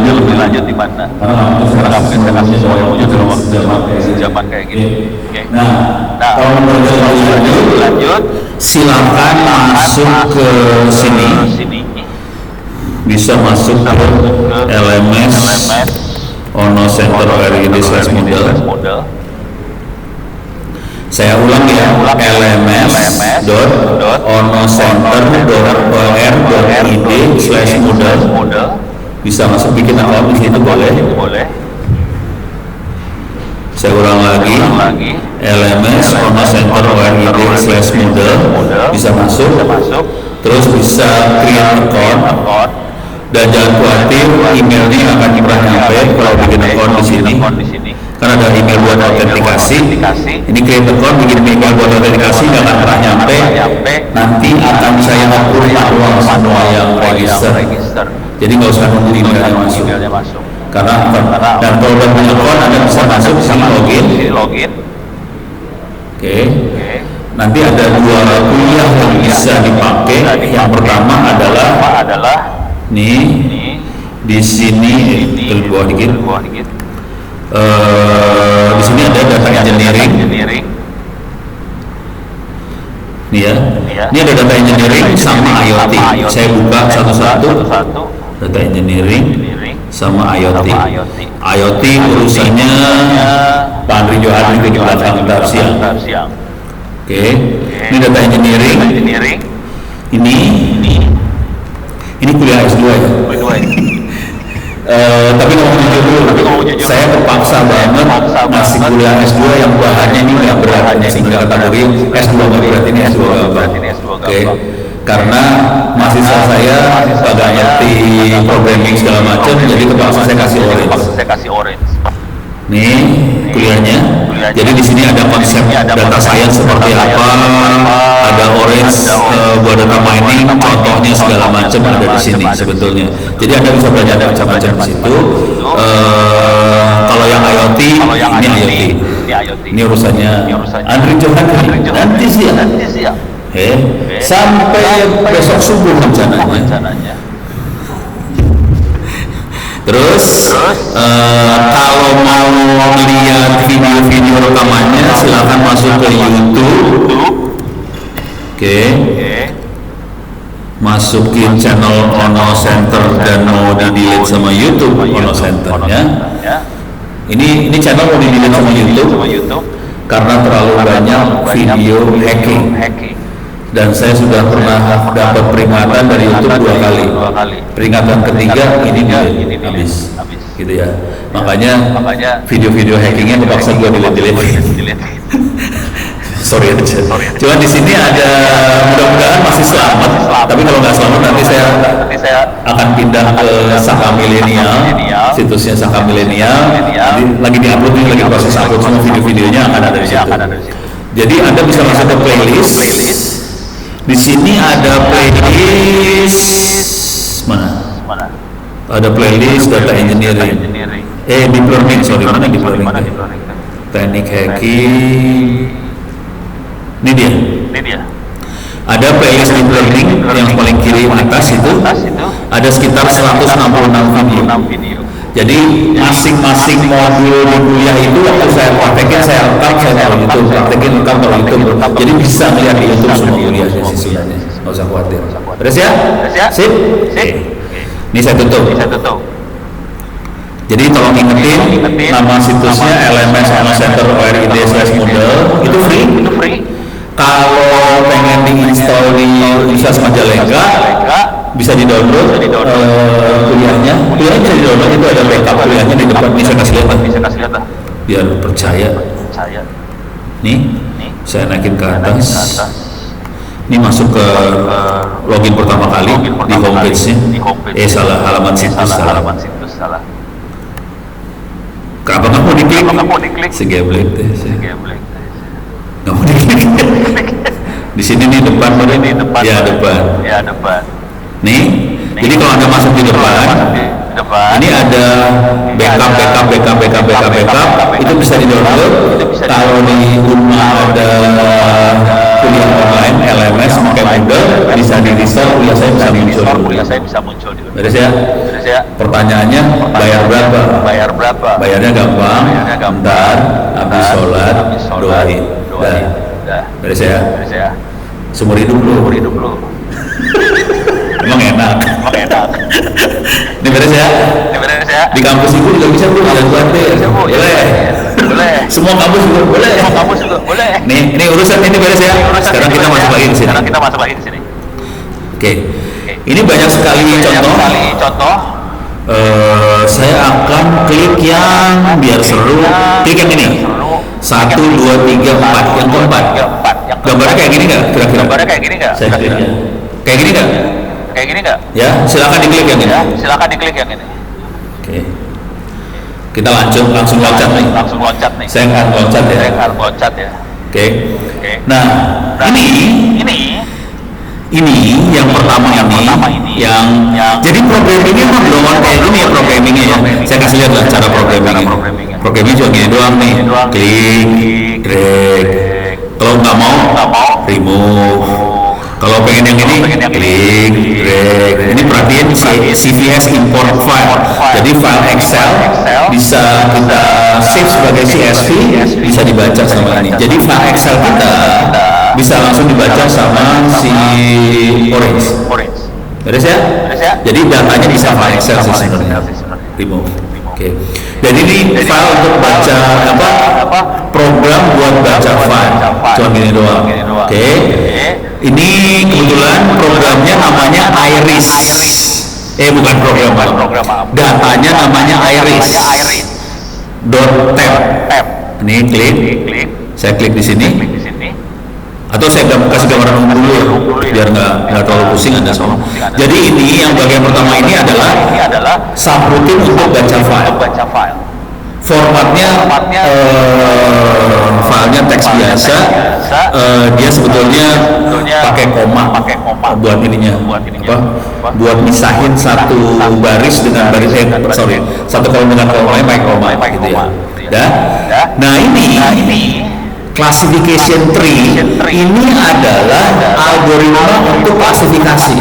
lebih lanjut di mana? Karena saya kasih semuanya dalam waktu sejaman kayak gini. Nah, Kalau menurut Lanjut. silakan masuk ke sini. Bisa masuk ke LMS Ono Center RID/model. Saya ulang ya, lms.onocenter.or.id/model. Bisa masuk bikin account di situ boleh. Saya ulang lagi, LMS onocenter.or.id/model. Bisa masuk. Terus bisa create account. Dan jangan khawatir, emailnya akan pernah nyampe kalau bikin account di sini. Karena ada email buat autentikasi. Ini create account, bikin email buat autentikasi nggak akan pernah nyampe. Nanti akan saya atur manual semua yang register. Jadi nggak usah nunggu emailnya masuk. Karena dan kalau udah punya account, Anda bisa masuk sini login. Oke. Nanti ada 2 kuliah yang bisa dipakai. Yang pertama adalah nih di sini di bawah dikit. Di sini ada data engineering. Nih ya. Ini ada data engineering sama IoT. Saya buka satu-satu. Data engineering sama IoT. IoT urusannya Pak Andri Johari di belakang siang. Oke. Ini data engineering. Ini kuliah S2 ya. Tapi ngomong jujur, saya terpaksa banget ngasih kuliah S2 yang bahannya ini nggak berat, sehingga kategori S2 nggak berat, ini S2 gampang. Oke. Karena mahasiswa saya agak ngerti programming segala macam, jadi terpaksa saya kasih orange. Nih kuliahnya. Jadi di sini ada konsep data science seperti apa, ada orange buat data mining, contohnya segala macam ada di sini sebetulnya. Jadi Anda bisa belajar macam-macam di situ. Kalau yang IoT, ini IoT. Ini urusannya Andri Johari. Nanti siang. Sampai besok subuh rencananya. Terus kalau mau melihat video-video rekamannya silakan masuk ke YouTube. Oke. Masukin channel Ono Center dan mau di-delete sama YouTube Ono Centernya. Ini channel mau di-delete sama YouTube karena terlalu banyak video hacking. Dan saya sudah pernah dapat peringatan dari YouTube 2 kali. Peringatan ketiga ini habis, gitu ya. Makanya video-video hackingnya terpaksa gue delete. Sorry aja. Cuman di sini ada, mudah-mudahan masih selamat. Tapi kalau nggak selamat nanti saya akan pindah ke Saka Milenial, situsnya Saka Milenial. Lagi diupload ini, lagi proses upload, semua video-videonya akan ada di situ. Jadi Anda bisa masuk ke playlist. Di sini ada playlist mana? Ada playlist data engineering. Deep learning, sorry, mana deep learning? Teknik hacking. Ini dia. Ada playlist deep learning yang paling kiri atas itu. Ada sekitar 166 video. Jadi masing-masing modul di kuliah itu waktu saya praktekin saya rekam, saya taruh YouTube, praktekin rekam taruh YouTube. Jadi bisa melihat di YouTube semua kuliahnya siswanya. Nggak usah khawatir. Beres ya? Sip. Oke. Ini saya tutup. Jadi tolong ingetin nama situsnya LMS Online Center ORID/Moodle itu free. Kalau pengen diinstal di Universitas Majalengka bisa di-download kuliahnya bisa di-download, itu ada backup kuliahnya di depan. Ini saya kasih lihat lah biar percaya. Nih saya naikin ke atas. Ini masuk ke login pertama kali di homepage-nya. Salah halaman situs salah. Kenapa nggak mau diklik? Segeblek deh. Nggak mau diklik. Di sini nih depan. Ya depan. Nih, jadi kalau Anda masuk di depan, ini ada backup, itu bisa di-download. Kalau di rumah ada kuliah online LMS pakai Moodle, bisa di-install, kuliah saya bisa muncul. Beres ya? Pertanyaannya bayar berapa? Bayarnya gampang. Bentar, habis sholat, doain. Dah. Beres ya? Seumur hidup lu. Emang enak. Ini beres ya? Di kampus itu juga bisa Bu, jangan khawatir. Boleh. Semua kampus juga boleh. Nih, ini urusan ini beres ya. Sekarang kita masuk lagi di sini. Oke. Ini banyak sekali contoh. Saya akan klik yang biar seru. Klik yang ini. 1, 2, 3, 4. Yang keempat. Gambarnya kayak gini nggak? Kira-kira. Saya klik ya. Kayak gini nggak? Ya, silakan diklik yang ini. Oke. Kita langsung loncat nih. Saya akan loncat ya. Oke. Nah, ini yang pertama ini yang jadi programmingnya memang belum kayak gini ya programmingnya ya. Saya kasih lihat lah cara programmingnya. Programming cuma gini doang nih. Klik, drag. Kalau nggak mau, remove. Kalau pengen yang ini, klik, drag. Ini perhatiin CSV import file. Jadi file Excel bisa kita save sebagai CSV, bisa dibaca sama ini. Jadi file Excel kita bisa langsung dibaca sama si Orange. Beres ya? Jadi datanya bisa file Excel sih sebenarnya. Remove. Oke. Dan ini file untuk baca program buat baca file. Cuma gini doang. Oke. Ini kebetulan programnya namanya Iris. Bukan program. Datanya namanya Iris. .tab. Ini klik. Saya klik di sini. Atau saya kasih gambaran dulu biar nggak terlalu pusing Anda semua. Jadi ini yang bagian pertama ini adalah subroutine untuk baca file. Formatnya filenya teks biasa. Dia sebetulnya pakai koma buat ininya buat misahin satu baris dengan baris satu kolom dengan kolom lain pakai koma gitu ya. Nah ini classification tree ini adalah algoritma untuk klasifikasi.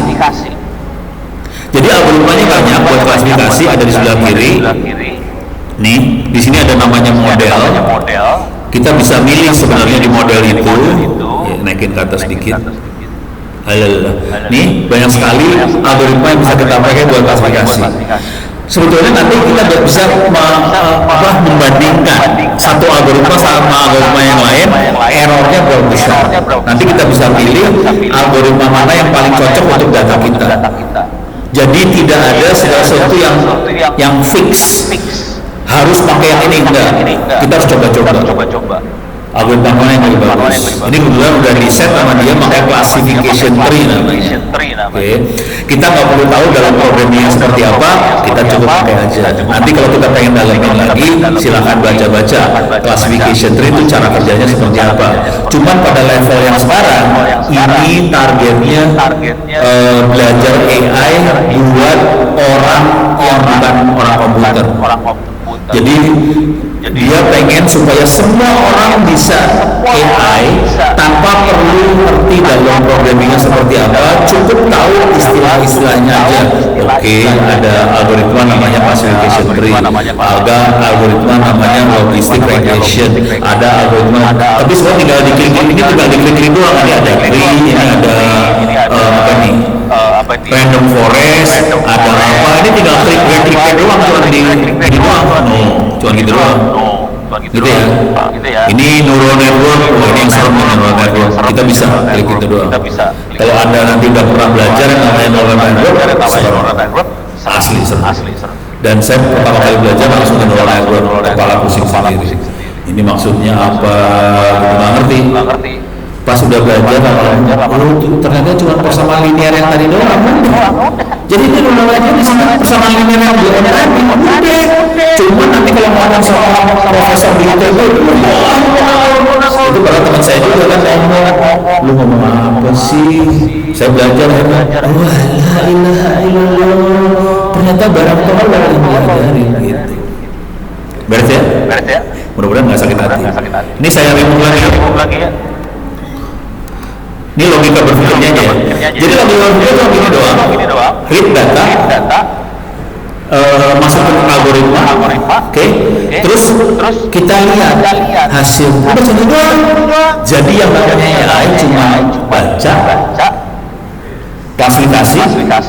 Jadi algoritmanya banyak buat klasifikasi, ada di sebelah kiri. Nih, di sini ada namanya model. Kita bisa milih sebenarnya di model itu. Ya, naikin ke atas sedikit. Nih, banyak sekali algoritma yang bisa kita pakai buat klasifikasi. Sebetulnya nanti kita bisa membandingkan satu algoritma sama algoritma yang lain, errornya berapa besar. Nanti kita bisa pilih algoritma mana yang paling cocok untuk data kita. Jadi tidak ada segala sesuatu yang fix. Harus pakai yang ini, enggak. Kita harus coba-coba. Algoritma mana yang lebih bagus. Ini kebetulan udah di set sama dia pakai classification tree namanya. Oke. Kita nggak perlu tahu dalam programnya seperti apa, kita cukup pakai aja. Nanti kalau kita pengen dalamin lagi, silahkan baca-baca classification tree itu cara kerjanya seperti apa. Cuman pada level yang sekarang, ini targetnya belajar AI buat orang yang bukan orang komputer. Jadi dia pengen supaya semua orang bisa AI tanpa perlu ngerti dalam programmingnya seperti apa, cukup tahu istilah istilahnya aja. Oke, ada algoritma namanya classification tree, ada algoritma namanya logistic regression, ada algoritma. Tapi semua tinggal diklik-klik, ini tinggal diklik-klik doang. Ini ada tree, ini ada apa nih? Random forest, ada apa? Ini tinggal klik-klik doang, cuma di doang. Cuma gitu doang. Gitu ya. Ini neural network, ini yang serem neural network. Kita bisa klik itu doang. Kalau Anda nanti udah pernah belajar yang namanya neural network, asli serem. Dan saya pertama kali belajar langsung ke neural network, kepala pusing sendiri. Ini maksudnya apa? Gitu nggak ngerti. Pas sudah belajar, ternyata cuma persamaan linear yang tadi doang. Jadi itu neural network di sana persamaan linear yang belum tadi. Cuma nanti kalau ngomong soal profesor di ITB itu para teman saya juga kan ngomong, lu ngomong apa sih? Saya belajar, wah la ilaha illallah, ternyata barang Tuhan yang diajarin gitu. Beres ya? Mudah-mudahan nggak sakit hati. Ini saya review lagi ya. Ini logika berpikirnya aja ya. Jadi logika berpikir itu gini doang. Read data, masuk ke algoritma, oke. Terus kita lihat hasil. Udah jadi doang. Jadi yang namanya AI cuma baca, klasifikasi,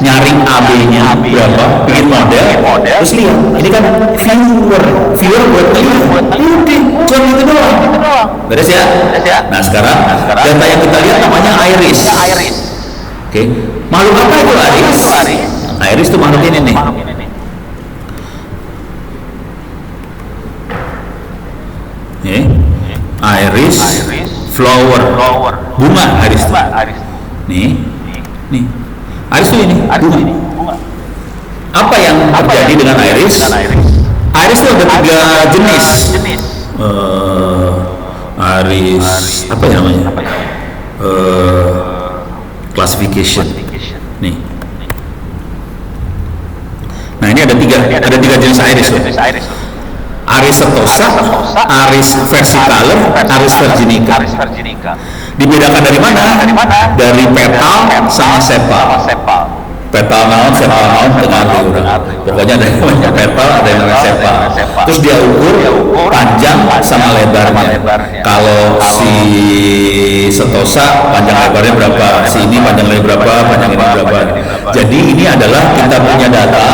nyaring AB-nya berapa, bikin model, terus lihat. Ini kan viewer buat lihat. Udah, cuma itu doang. Beres ya? Nah sekarang data yang kita lihat namanya iris. Oke. Makhluk apa itu iris? Iris itu makhluk ini nih. Iris, flower, bunga iris. Nih, iris itu ini bunga. Apa yang terjadi dengan iris? Iris itu ada 3 jenis. Iris apa ya namanya? Classification. Nih. Nah ini ada tiga jenis iris. Iris setosa, iris versicolor, iris virginica. Dibedakan dari mana? Dari petal sama sepal. Petal naon, sepal naon, tengah orang. Pokoknya ada yang namanya petal, ada yang namanya sepal. Terus dia ukur panjang sama lebarnya. Kalau si setosa panjang lebarnya berapa, si ini panjang lebar berapa, panjang ini berapa. Jadi ini adalah kita punya data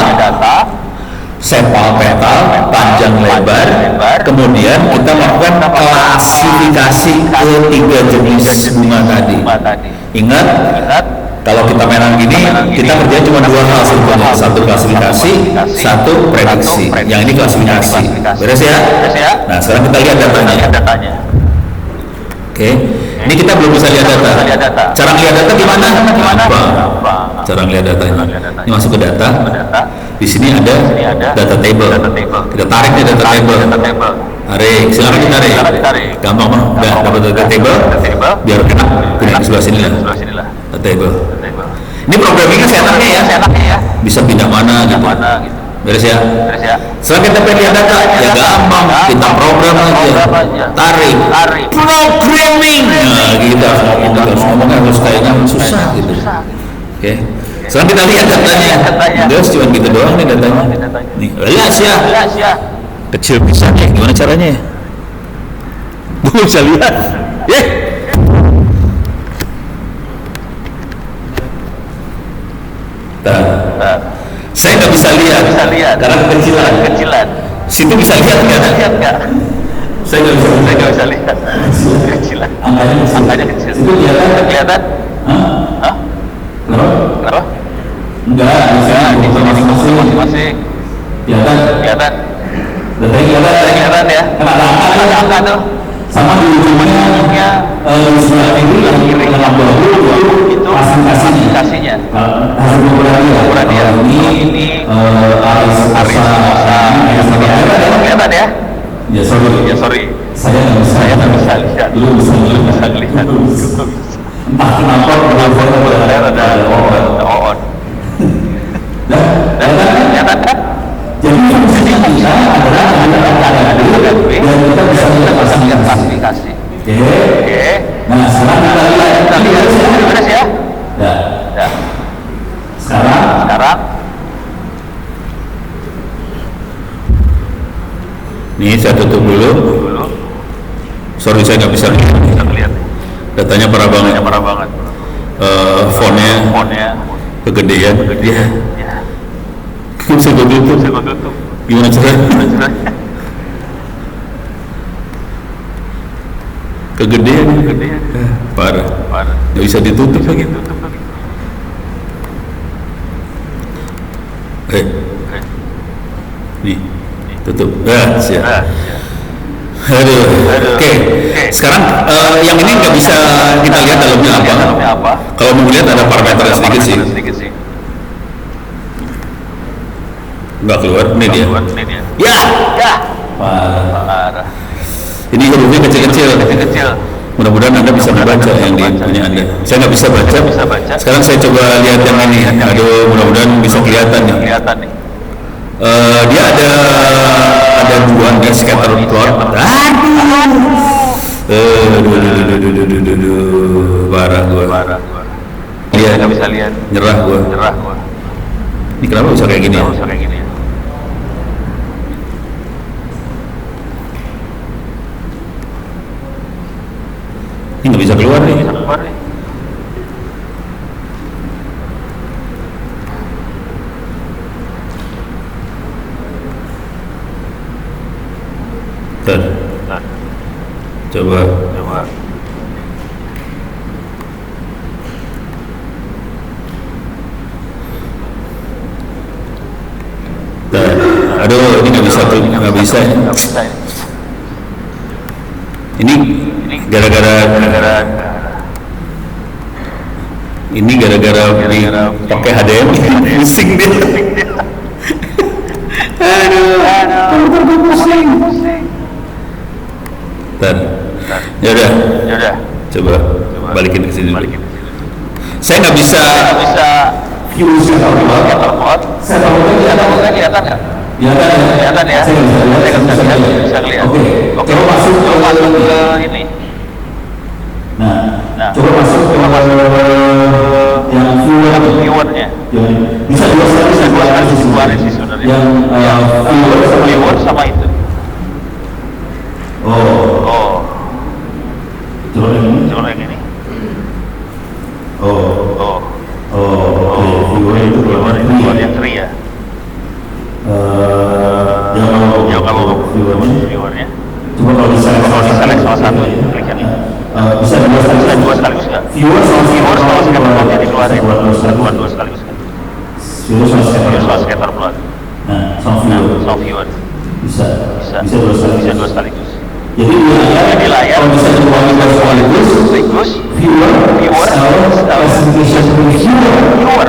sepal petal, panjang lebar, kemudian kita melakukan klasifikasi ke 3 jenis bunga tadi. Ingat, kalau kita merah gini, kita kerja cuma 2 hal sebetulnya, satu klasifikasi, satu prediksi. Yang ini klasifikasi. Beres ya? Nah, sekarang kita lihat datanya. Oke. Ini kita belum bisa lihat data. Cara lihat data gimana? Cara lihat datanya. Ini masuk ke data. Di sini ada data table. Kita tarik nih data table. Tarik, silakan ditarik. Gampang mah. Udah dapat data table. Biar kena ke sebelah sini lah. Data table. Ini programmingnya seenaknya ya. Bisa pindah mana gitu. Beres ya. Setelah kita pengen lihat data, ya gampang. Kita program aja. Tarik. Programming. Nah gitu. Kita harus ngomongnya harus kayaknya susah gitu. Oke. Sekarang kita lihat datanya. Terus cuma gitu doang nih datanya. Nih, lihat ya. Kecil bisa nih. Gimana caranya ya? Gue bisa lihat. Saya nggak bisa lihat karena kekecilan. Situ bisa lihat nggak? Saya nggak bisa lihat. Kekecilan. Angkanya kecil. Situ kelihatan? Hah? Kenapa? Enggak, di sini masing-masing. Kelihatan. Kelihatan ya. Ada angka tuh. Sama di ujungnya sebelah kiri yang itu klasifikasinya. Hasil ukuran dia. Ini aris kelihatan ya? Ya sorry. Saya nggak bisa lihat. Belum bisa lihat. Entah kenapa ada on. Kelihatan kan? Jadi kita adalah ada dulu dan kita bisa lihat klasifikasi. Oke. Nah sekarang kita lihat beres ya. Ya. Sekarang Ini saya tutup dulu. Sorry saya nggak bisa lihat. Datanya parah banget. Fontnya kegedean. Ya. Saya tutup. Gimana caranya? Kegedean. Parah. Nggak bisa ditutup lagi. Nih, tutup. Siap. Aduh. Oke. Sekarang yang ini nggak bisa kita lihat dalamnya apa. Kalau mau lihat ada parameter sedikit sih. Nggak keluar. Ini dia. Ya. Parah. Ini hurufnya kecil-kecil. Mudah-mudahan Anda bisa membaca yang di punya Anda. Saya nggak bisa baca. Sekarang saya coba lihat yang ini. Aduh, mudah-mudahan bisa kelihatan nih. Dia ada dua nih scatter plot. Parah gua. Iya, nggak bisa lihat. Nyerah gua. Ini kenapa bisa kayak gini ya? Ini nggak bisa keluar nih. Coba. Aduh, ini nggak bisa. Ini gara-gara pakai HDMI pusing dia. Aduh, pusing. Ya udah. Coba balikin ke sini. Saya nggak bisa view scatter plot. Saya kelihatan nggak? Kelihatan ya. Saya bisa lihat. Oke. Masuk ke ini. Nah, coba masuk ke yang viewernya. Bisa dua kali sih sebenarnya. Yang viewer sama itu. Oh. Coba yang ini. Viewer yang teri ya. Kalau viewernya. Coba kalau diselect salah satu, klik ini. Bisa dua sekaligus nggak? Viewer sama scatter plotnya dikeluarin. Dua sekaligus kan? Viewer sama scatter plot. Nah, sama viewer. Bisa dua sekaligus. Jadi di layar kalau bisa sekaligus viewer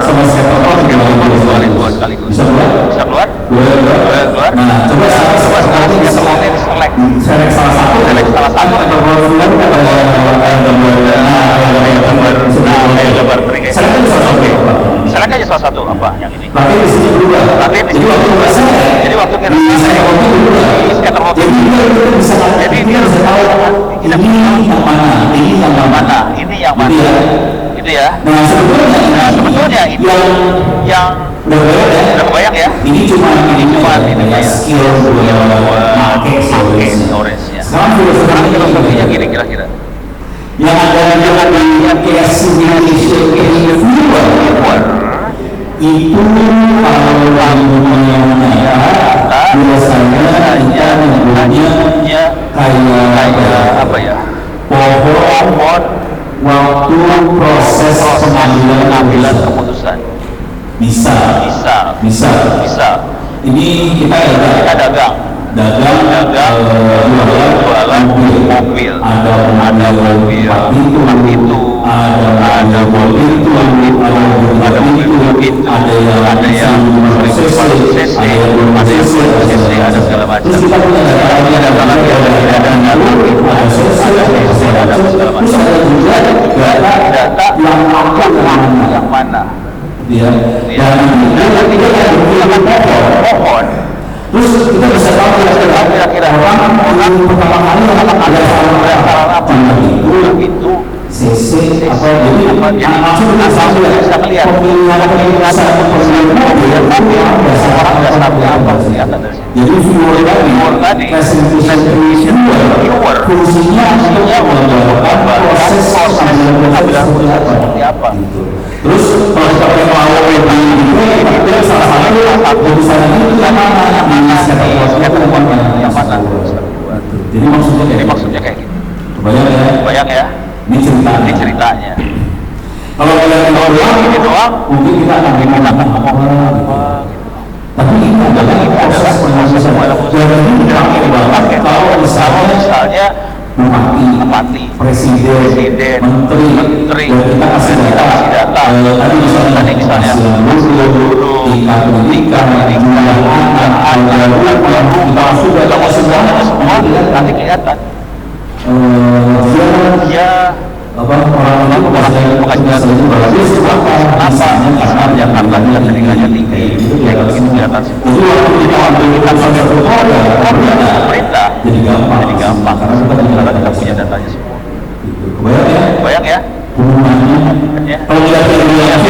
sama scatter plot dua sekaligus. Bisa keluar? Keluar. Nah, coba sekarang scatter plotnya select salah satu atau gambar kering. Select aja salah satu apa yang ini. Tapi di sini berubah. Jadi waktu kita scatter plot jadi dia harus tahu ini yang mana. Gitu ya. Nah, sebetulnya itu yang udah kebayang ya. Ini cuma skill orange ya. Sekarang filosofinya gini kira-kira. Yang ada di classification viewer itu kalau lampunya biasanya kita menyebutnya kayak apa ya? Pohon waktu proses pengambilan keputusan. Bisa. Ini kita dagang jualan mobil, ada mobil itu, ada mobil itu, ada yang cc, ada segala macam. Terus kita punya data lagi, ada segala macam. Terus ada juga data yang mana. Dan nanti kita menggunakan pohon. Terus kita bisa tahu kira-kira orang pertama kali ada salah apa itu CC apa jadi langsung kita bisa melihat pemilihan orang nggak tahu apa kelihatan dari sini. jadi viewer tadi presentation viewer fungsinya untuk melakukan proses pengambilan seperti apa gitu. Terus kalau kita pakai power di itu salah satu tulisan itu yang mana yang mana jadi maksudnya kayak gitu. Bayang ya ini ceritanya. Kalau kita doang mungkin kita akan ngomong tapi ini adalah proses pengawasan kalau misalnya bupati, presiden, menteri, dan kita kasih data tadi misalnya guru, tingkat pendidikan, jumlah anak, kita sudah semua nanti kelihatan dia orang-orang kenapa Jakarta telinganya tinggi kayak begitu kelihatan semua. Jadi kita pemerintah jadi gampang karena kita punya datanya semua. Bayang ya? Kalau kita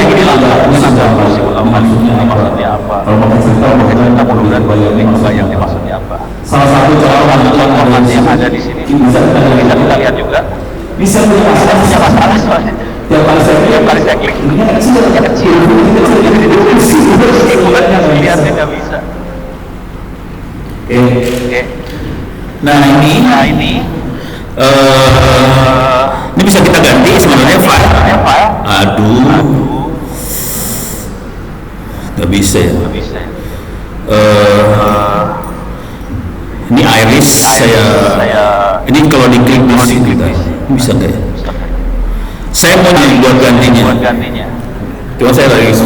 gini lah, maksudnya apa? Kita mudah-mudahan bayang maksudnya apa? Salah satu contoh yang ada di sini bisa kita lihat juga. Bisa punya masalah soalnya. Tiap kali saya klik, ini kecil. Bukannya lihatnya nggak bisa. Oke. Nah ini bisa kita ganti sebenarnya file. Aduh, nggak bisa ya. Ini iris saya ini kalau diklik di sini kita bisa nggak ya? Saya mau buat gantinya. Cuma saya lagi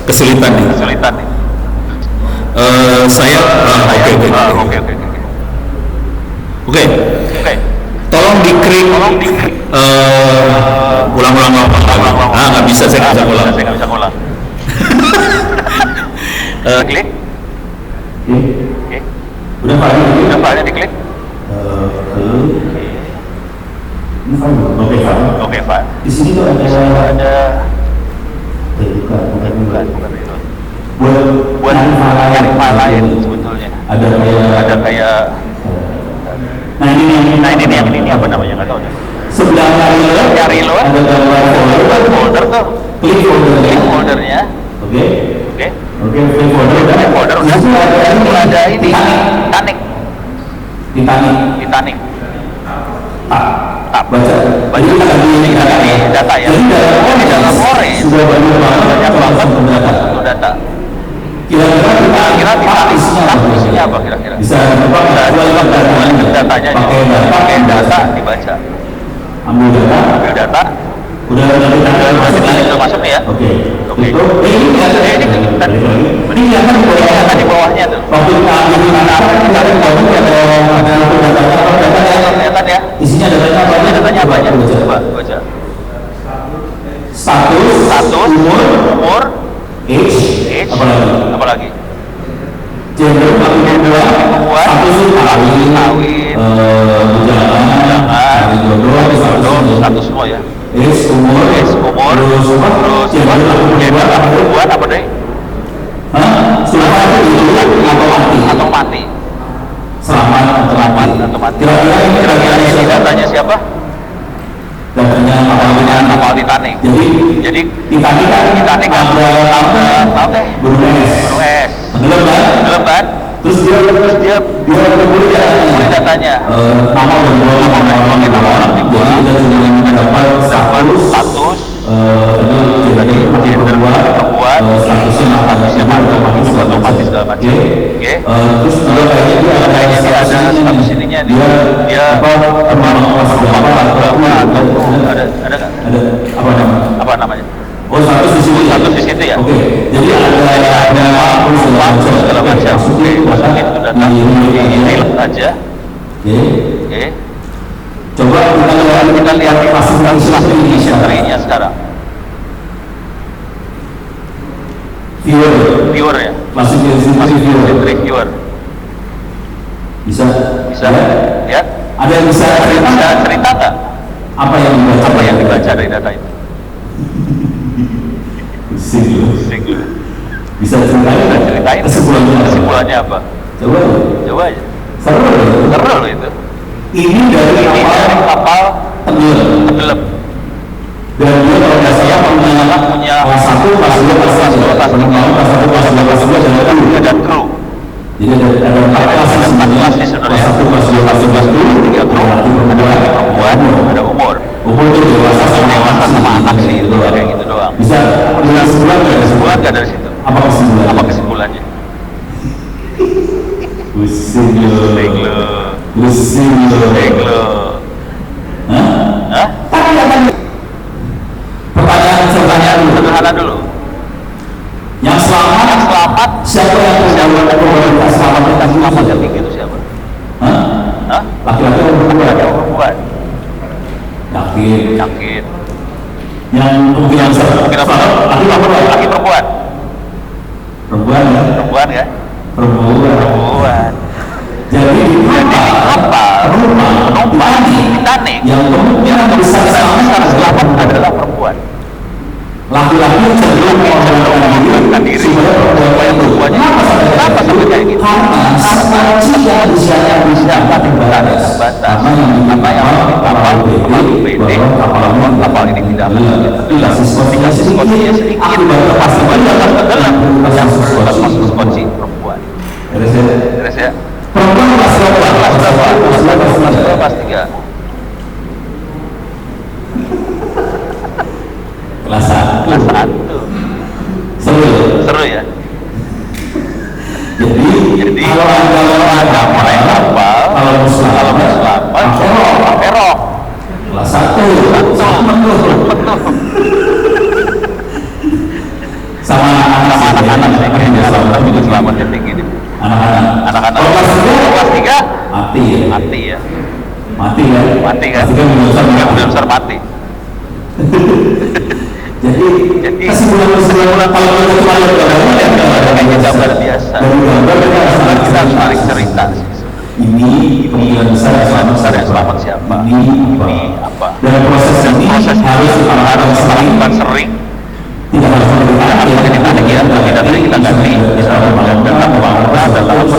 kesulitan nih. Oke. Tolong diklik. Ulang-ulang apa? Nggak bisa, saya nggak bisa ulang. Klik. Udah filenya diklik. Oke, Pak. Di sini tuh ada bukan itu. Buat nyari file lain sebetulnya. Ada kayak Nah ini apa namanya nggak tahu deh. Sebelah Nyari lo ada gambar folder tuh. Klik foldernya. Oke, klik Folder udah ada ini Titanic. Baca ini data ya. Di dalam Ore sudah banyak banget untuk data. Kira-kira isinya apa kira-kira? Bisa datanya pakai data dibaca. Ambil data. Udah masuk nih ya. Oke. Ini kelihatan di bawahnya tuh. Waktu kita ambil ada Kelihatan ya. isinya datanya apa? Coba baca. Status, umur, age, apa lagi? gender, Perempuan, kawin, cari jodoh, status semua ya. age, umur, terus gender perempuan apa deh? Atau mati. Selamat atau mati. Kira-kira ini datanya siapa? Datanya kapal Titanic. Jadi Titanic kan tahu deh. Gunung es. Tenggelam kan? Terus dia mulai datanya. Nama dan orang kita dapat status. Jadi perempuan statusnya otomatis segala macam. Terus juga kayaknya dia ada status ininya dia apa namanya? Oh, status di situ ya. Oke. Jadi ada segala macam. Masukin itu data ini aja. Oke. Coba kita lihat historinya sekarang. Viewer ya. Masuk viewer. Bisa ya? Ada yang bisa cerita nggak? Apa yang dibaca dari data itu? Pusing lu. Bisa ceritain kesimpulannya apa? Coba aja. Seru loh itu. Ini dari kapal tenggelam. Dan dia kalau nggak salah punya kelas 1, kelas 2, kelas 3, kelas 2 dan kru. Jadi ada 4 kelas di sebenarnya. Kelas 1, kelas 2, kelas 3, kelas 3 kru. Ada perempuan, ada umur. Umur itu dewasa sama anak sih, itu kayak gitu doang. Bisa sebulan nggak dari situ? Apa kesimpulannya? Pusing lo. Hah? Pertanyaan sederhana dulu. Yang selamat siapa yang selamat yang tinggi itu siapa? Hah? Laki-laki atau perempuan? Yakin. Yang kemungkinan laki perempuan? Perempuan ya? Perempuan. Jadi kapal penumpang Titanic yang kemungkinan besar selamat adalah perempuan. Laki-laki cenderung mengorbankan diri supaya perempuannya kenapa sampai kayak gitu? Karena usianya bisa terbatas. Karena yang kapal PD bahwa kapal ini tidak dikasih skotsinya sedikit pasti banyak tenggelam yang masuk skotsi perempuan. Beres ya? Perempuan kelas berapa? Kelas 3. Kelas 1. Seru ya? Jadi kalau ada mulai kapal, kalau selamat, pakai rok. Kelas 1. Sama anak-anak sih kayaknya selamatnya tinggi deh. Anak-anak. Kelas 3 mati ya. Mati kan? Udah besar mati. Jadi kesimpulan kalau kita cuma lihat gambarnya gambar biasa. Kita harus tarik cerita. Ini kemungkinan besar yang selamat siapa? Ini apa? Dan proses ini harus dilakukan sering. Tidak harus ditarik ya, tidak tadi kita ganti misalnya data keuangan data apa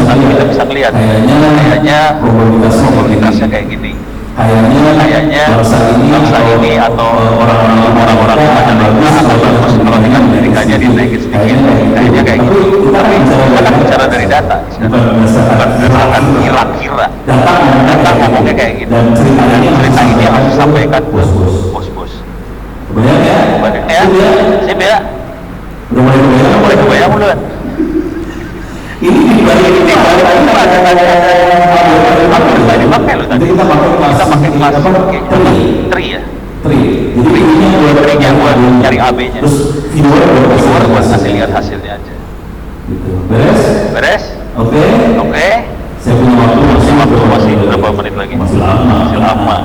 nanti kita bisa lihat kayaknya komunitasnya kayak gini, kayaknya bangsa ini atau orang-orang macam lainnya atau kalau tinggal Amerikanya dinaikin sedikit kayaknya kayak gitu. Tapi kita bicara dari data bukan berdasarkan kira-kira data ngomongnya kayak gitu. Cerita ini harus disampaikan bos. Banyak ya? Sip ya? Udah mulai kebayang belum? Ini dipakai lo tadi. Kita pakai kelas tri ya? Tri-nya buat cari AB-nya. Terus viewer buat ngasih lihat hasilnya aja. Beres? Oke. Saya punya waktu masih berapa menit lagi? Masih lama.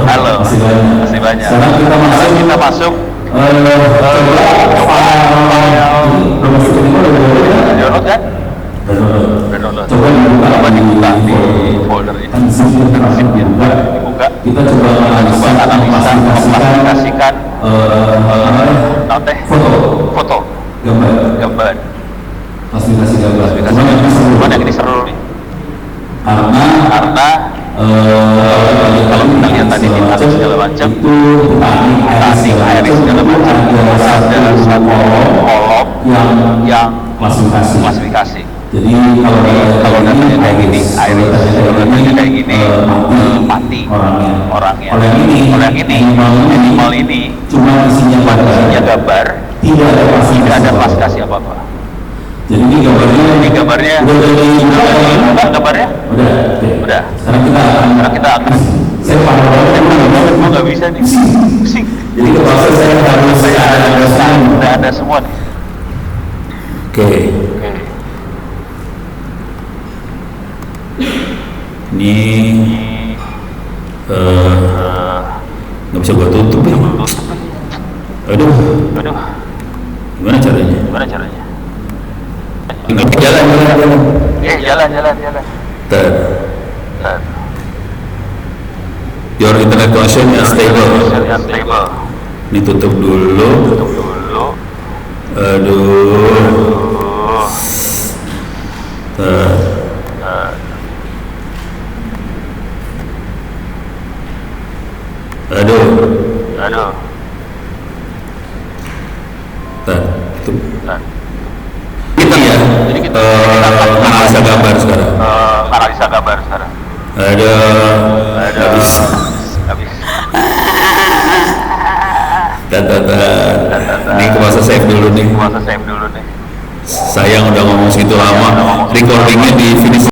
Halo. Masih banyak. Sekarang kita masuk. Download kan? Download. Coba dibuka di foldernya. Dibuka. Kita coba analisa, mengklasifikasikan foto, gambar. Klasifikasi gambar. Mana yang ini seru nih? Karena kalau kita lihat tadi di atas segala macam itu tadi air segala macam ada satu kolom yang klasifikasi. Jadi kalau datanya kayak gini, air datanya kayak gini, mati orangnya. Orang ini, animal ini cuma isinya gambar, tidak ada klasifikasi apa-apa. Jadi ini gambarnya udah gambarnya? Udah. Sekarang kita akan saya nggak bisa nih. Pusing. Jadi proses saya harus ada semua nih. Oke. Ini nggak bisa gua tutup ya. Aduh. Gimana caranya? Jalan. Your internet connection is stable. Stable. Ini tutup dulu. Aduh. Aduh. Kita ya. Analisa gambar sekarang. Ada. Habis. Ini aku masa save dulu nih. Sayang udah ngomong segitu lama. Recordingnya di finish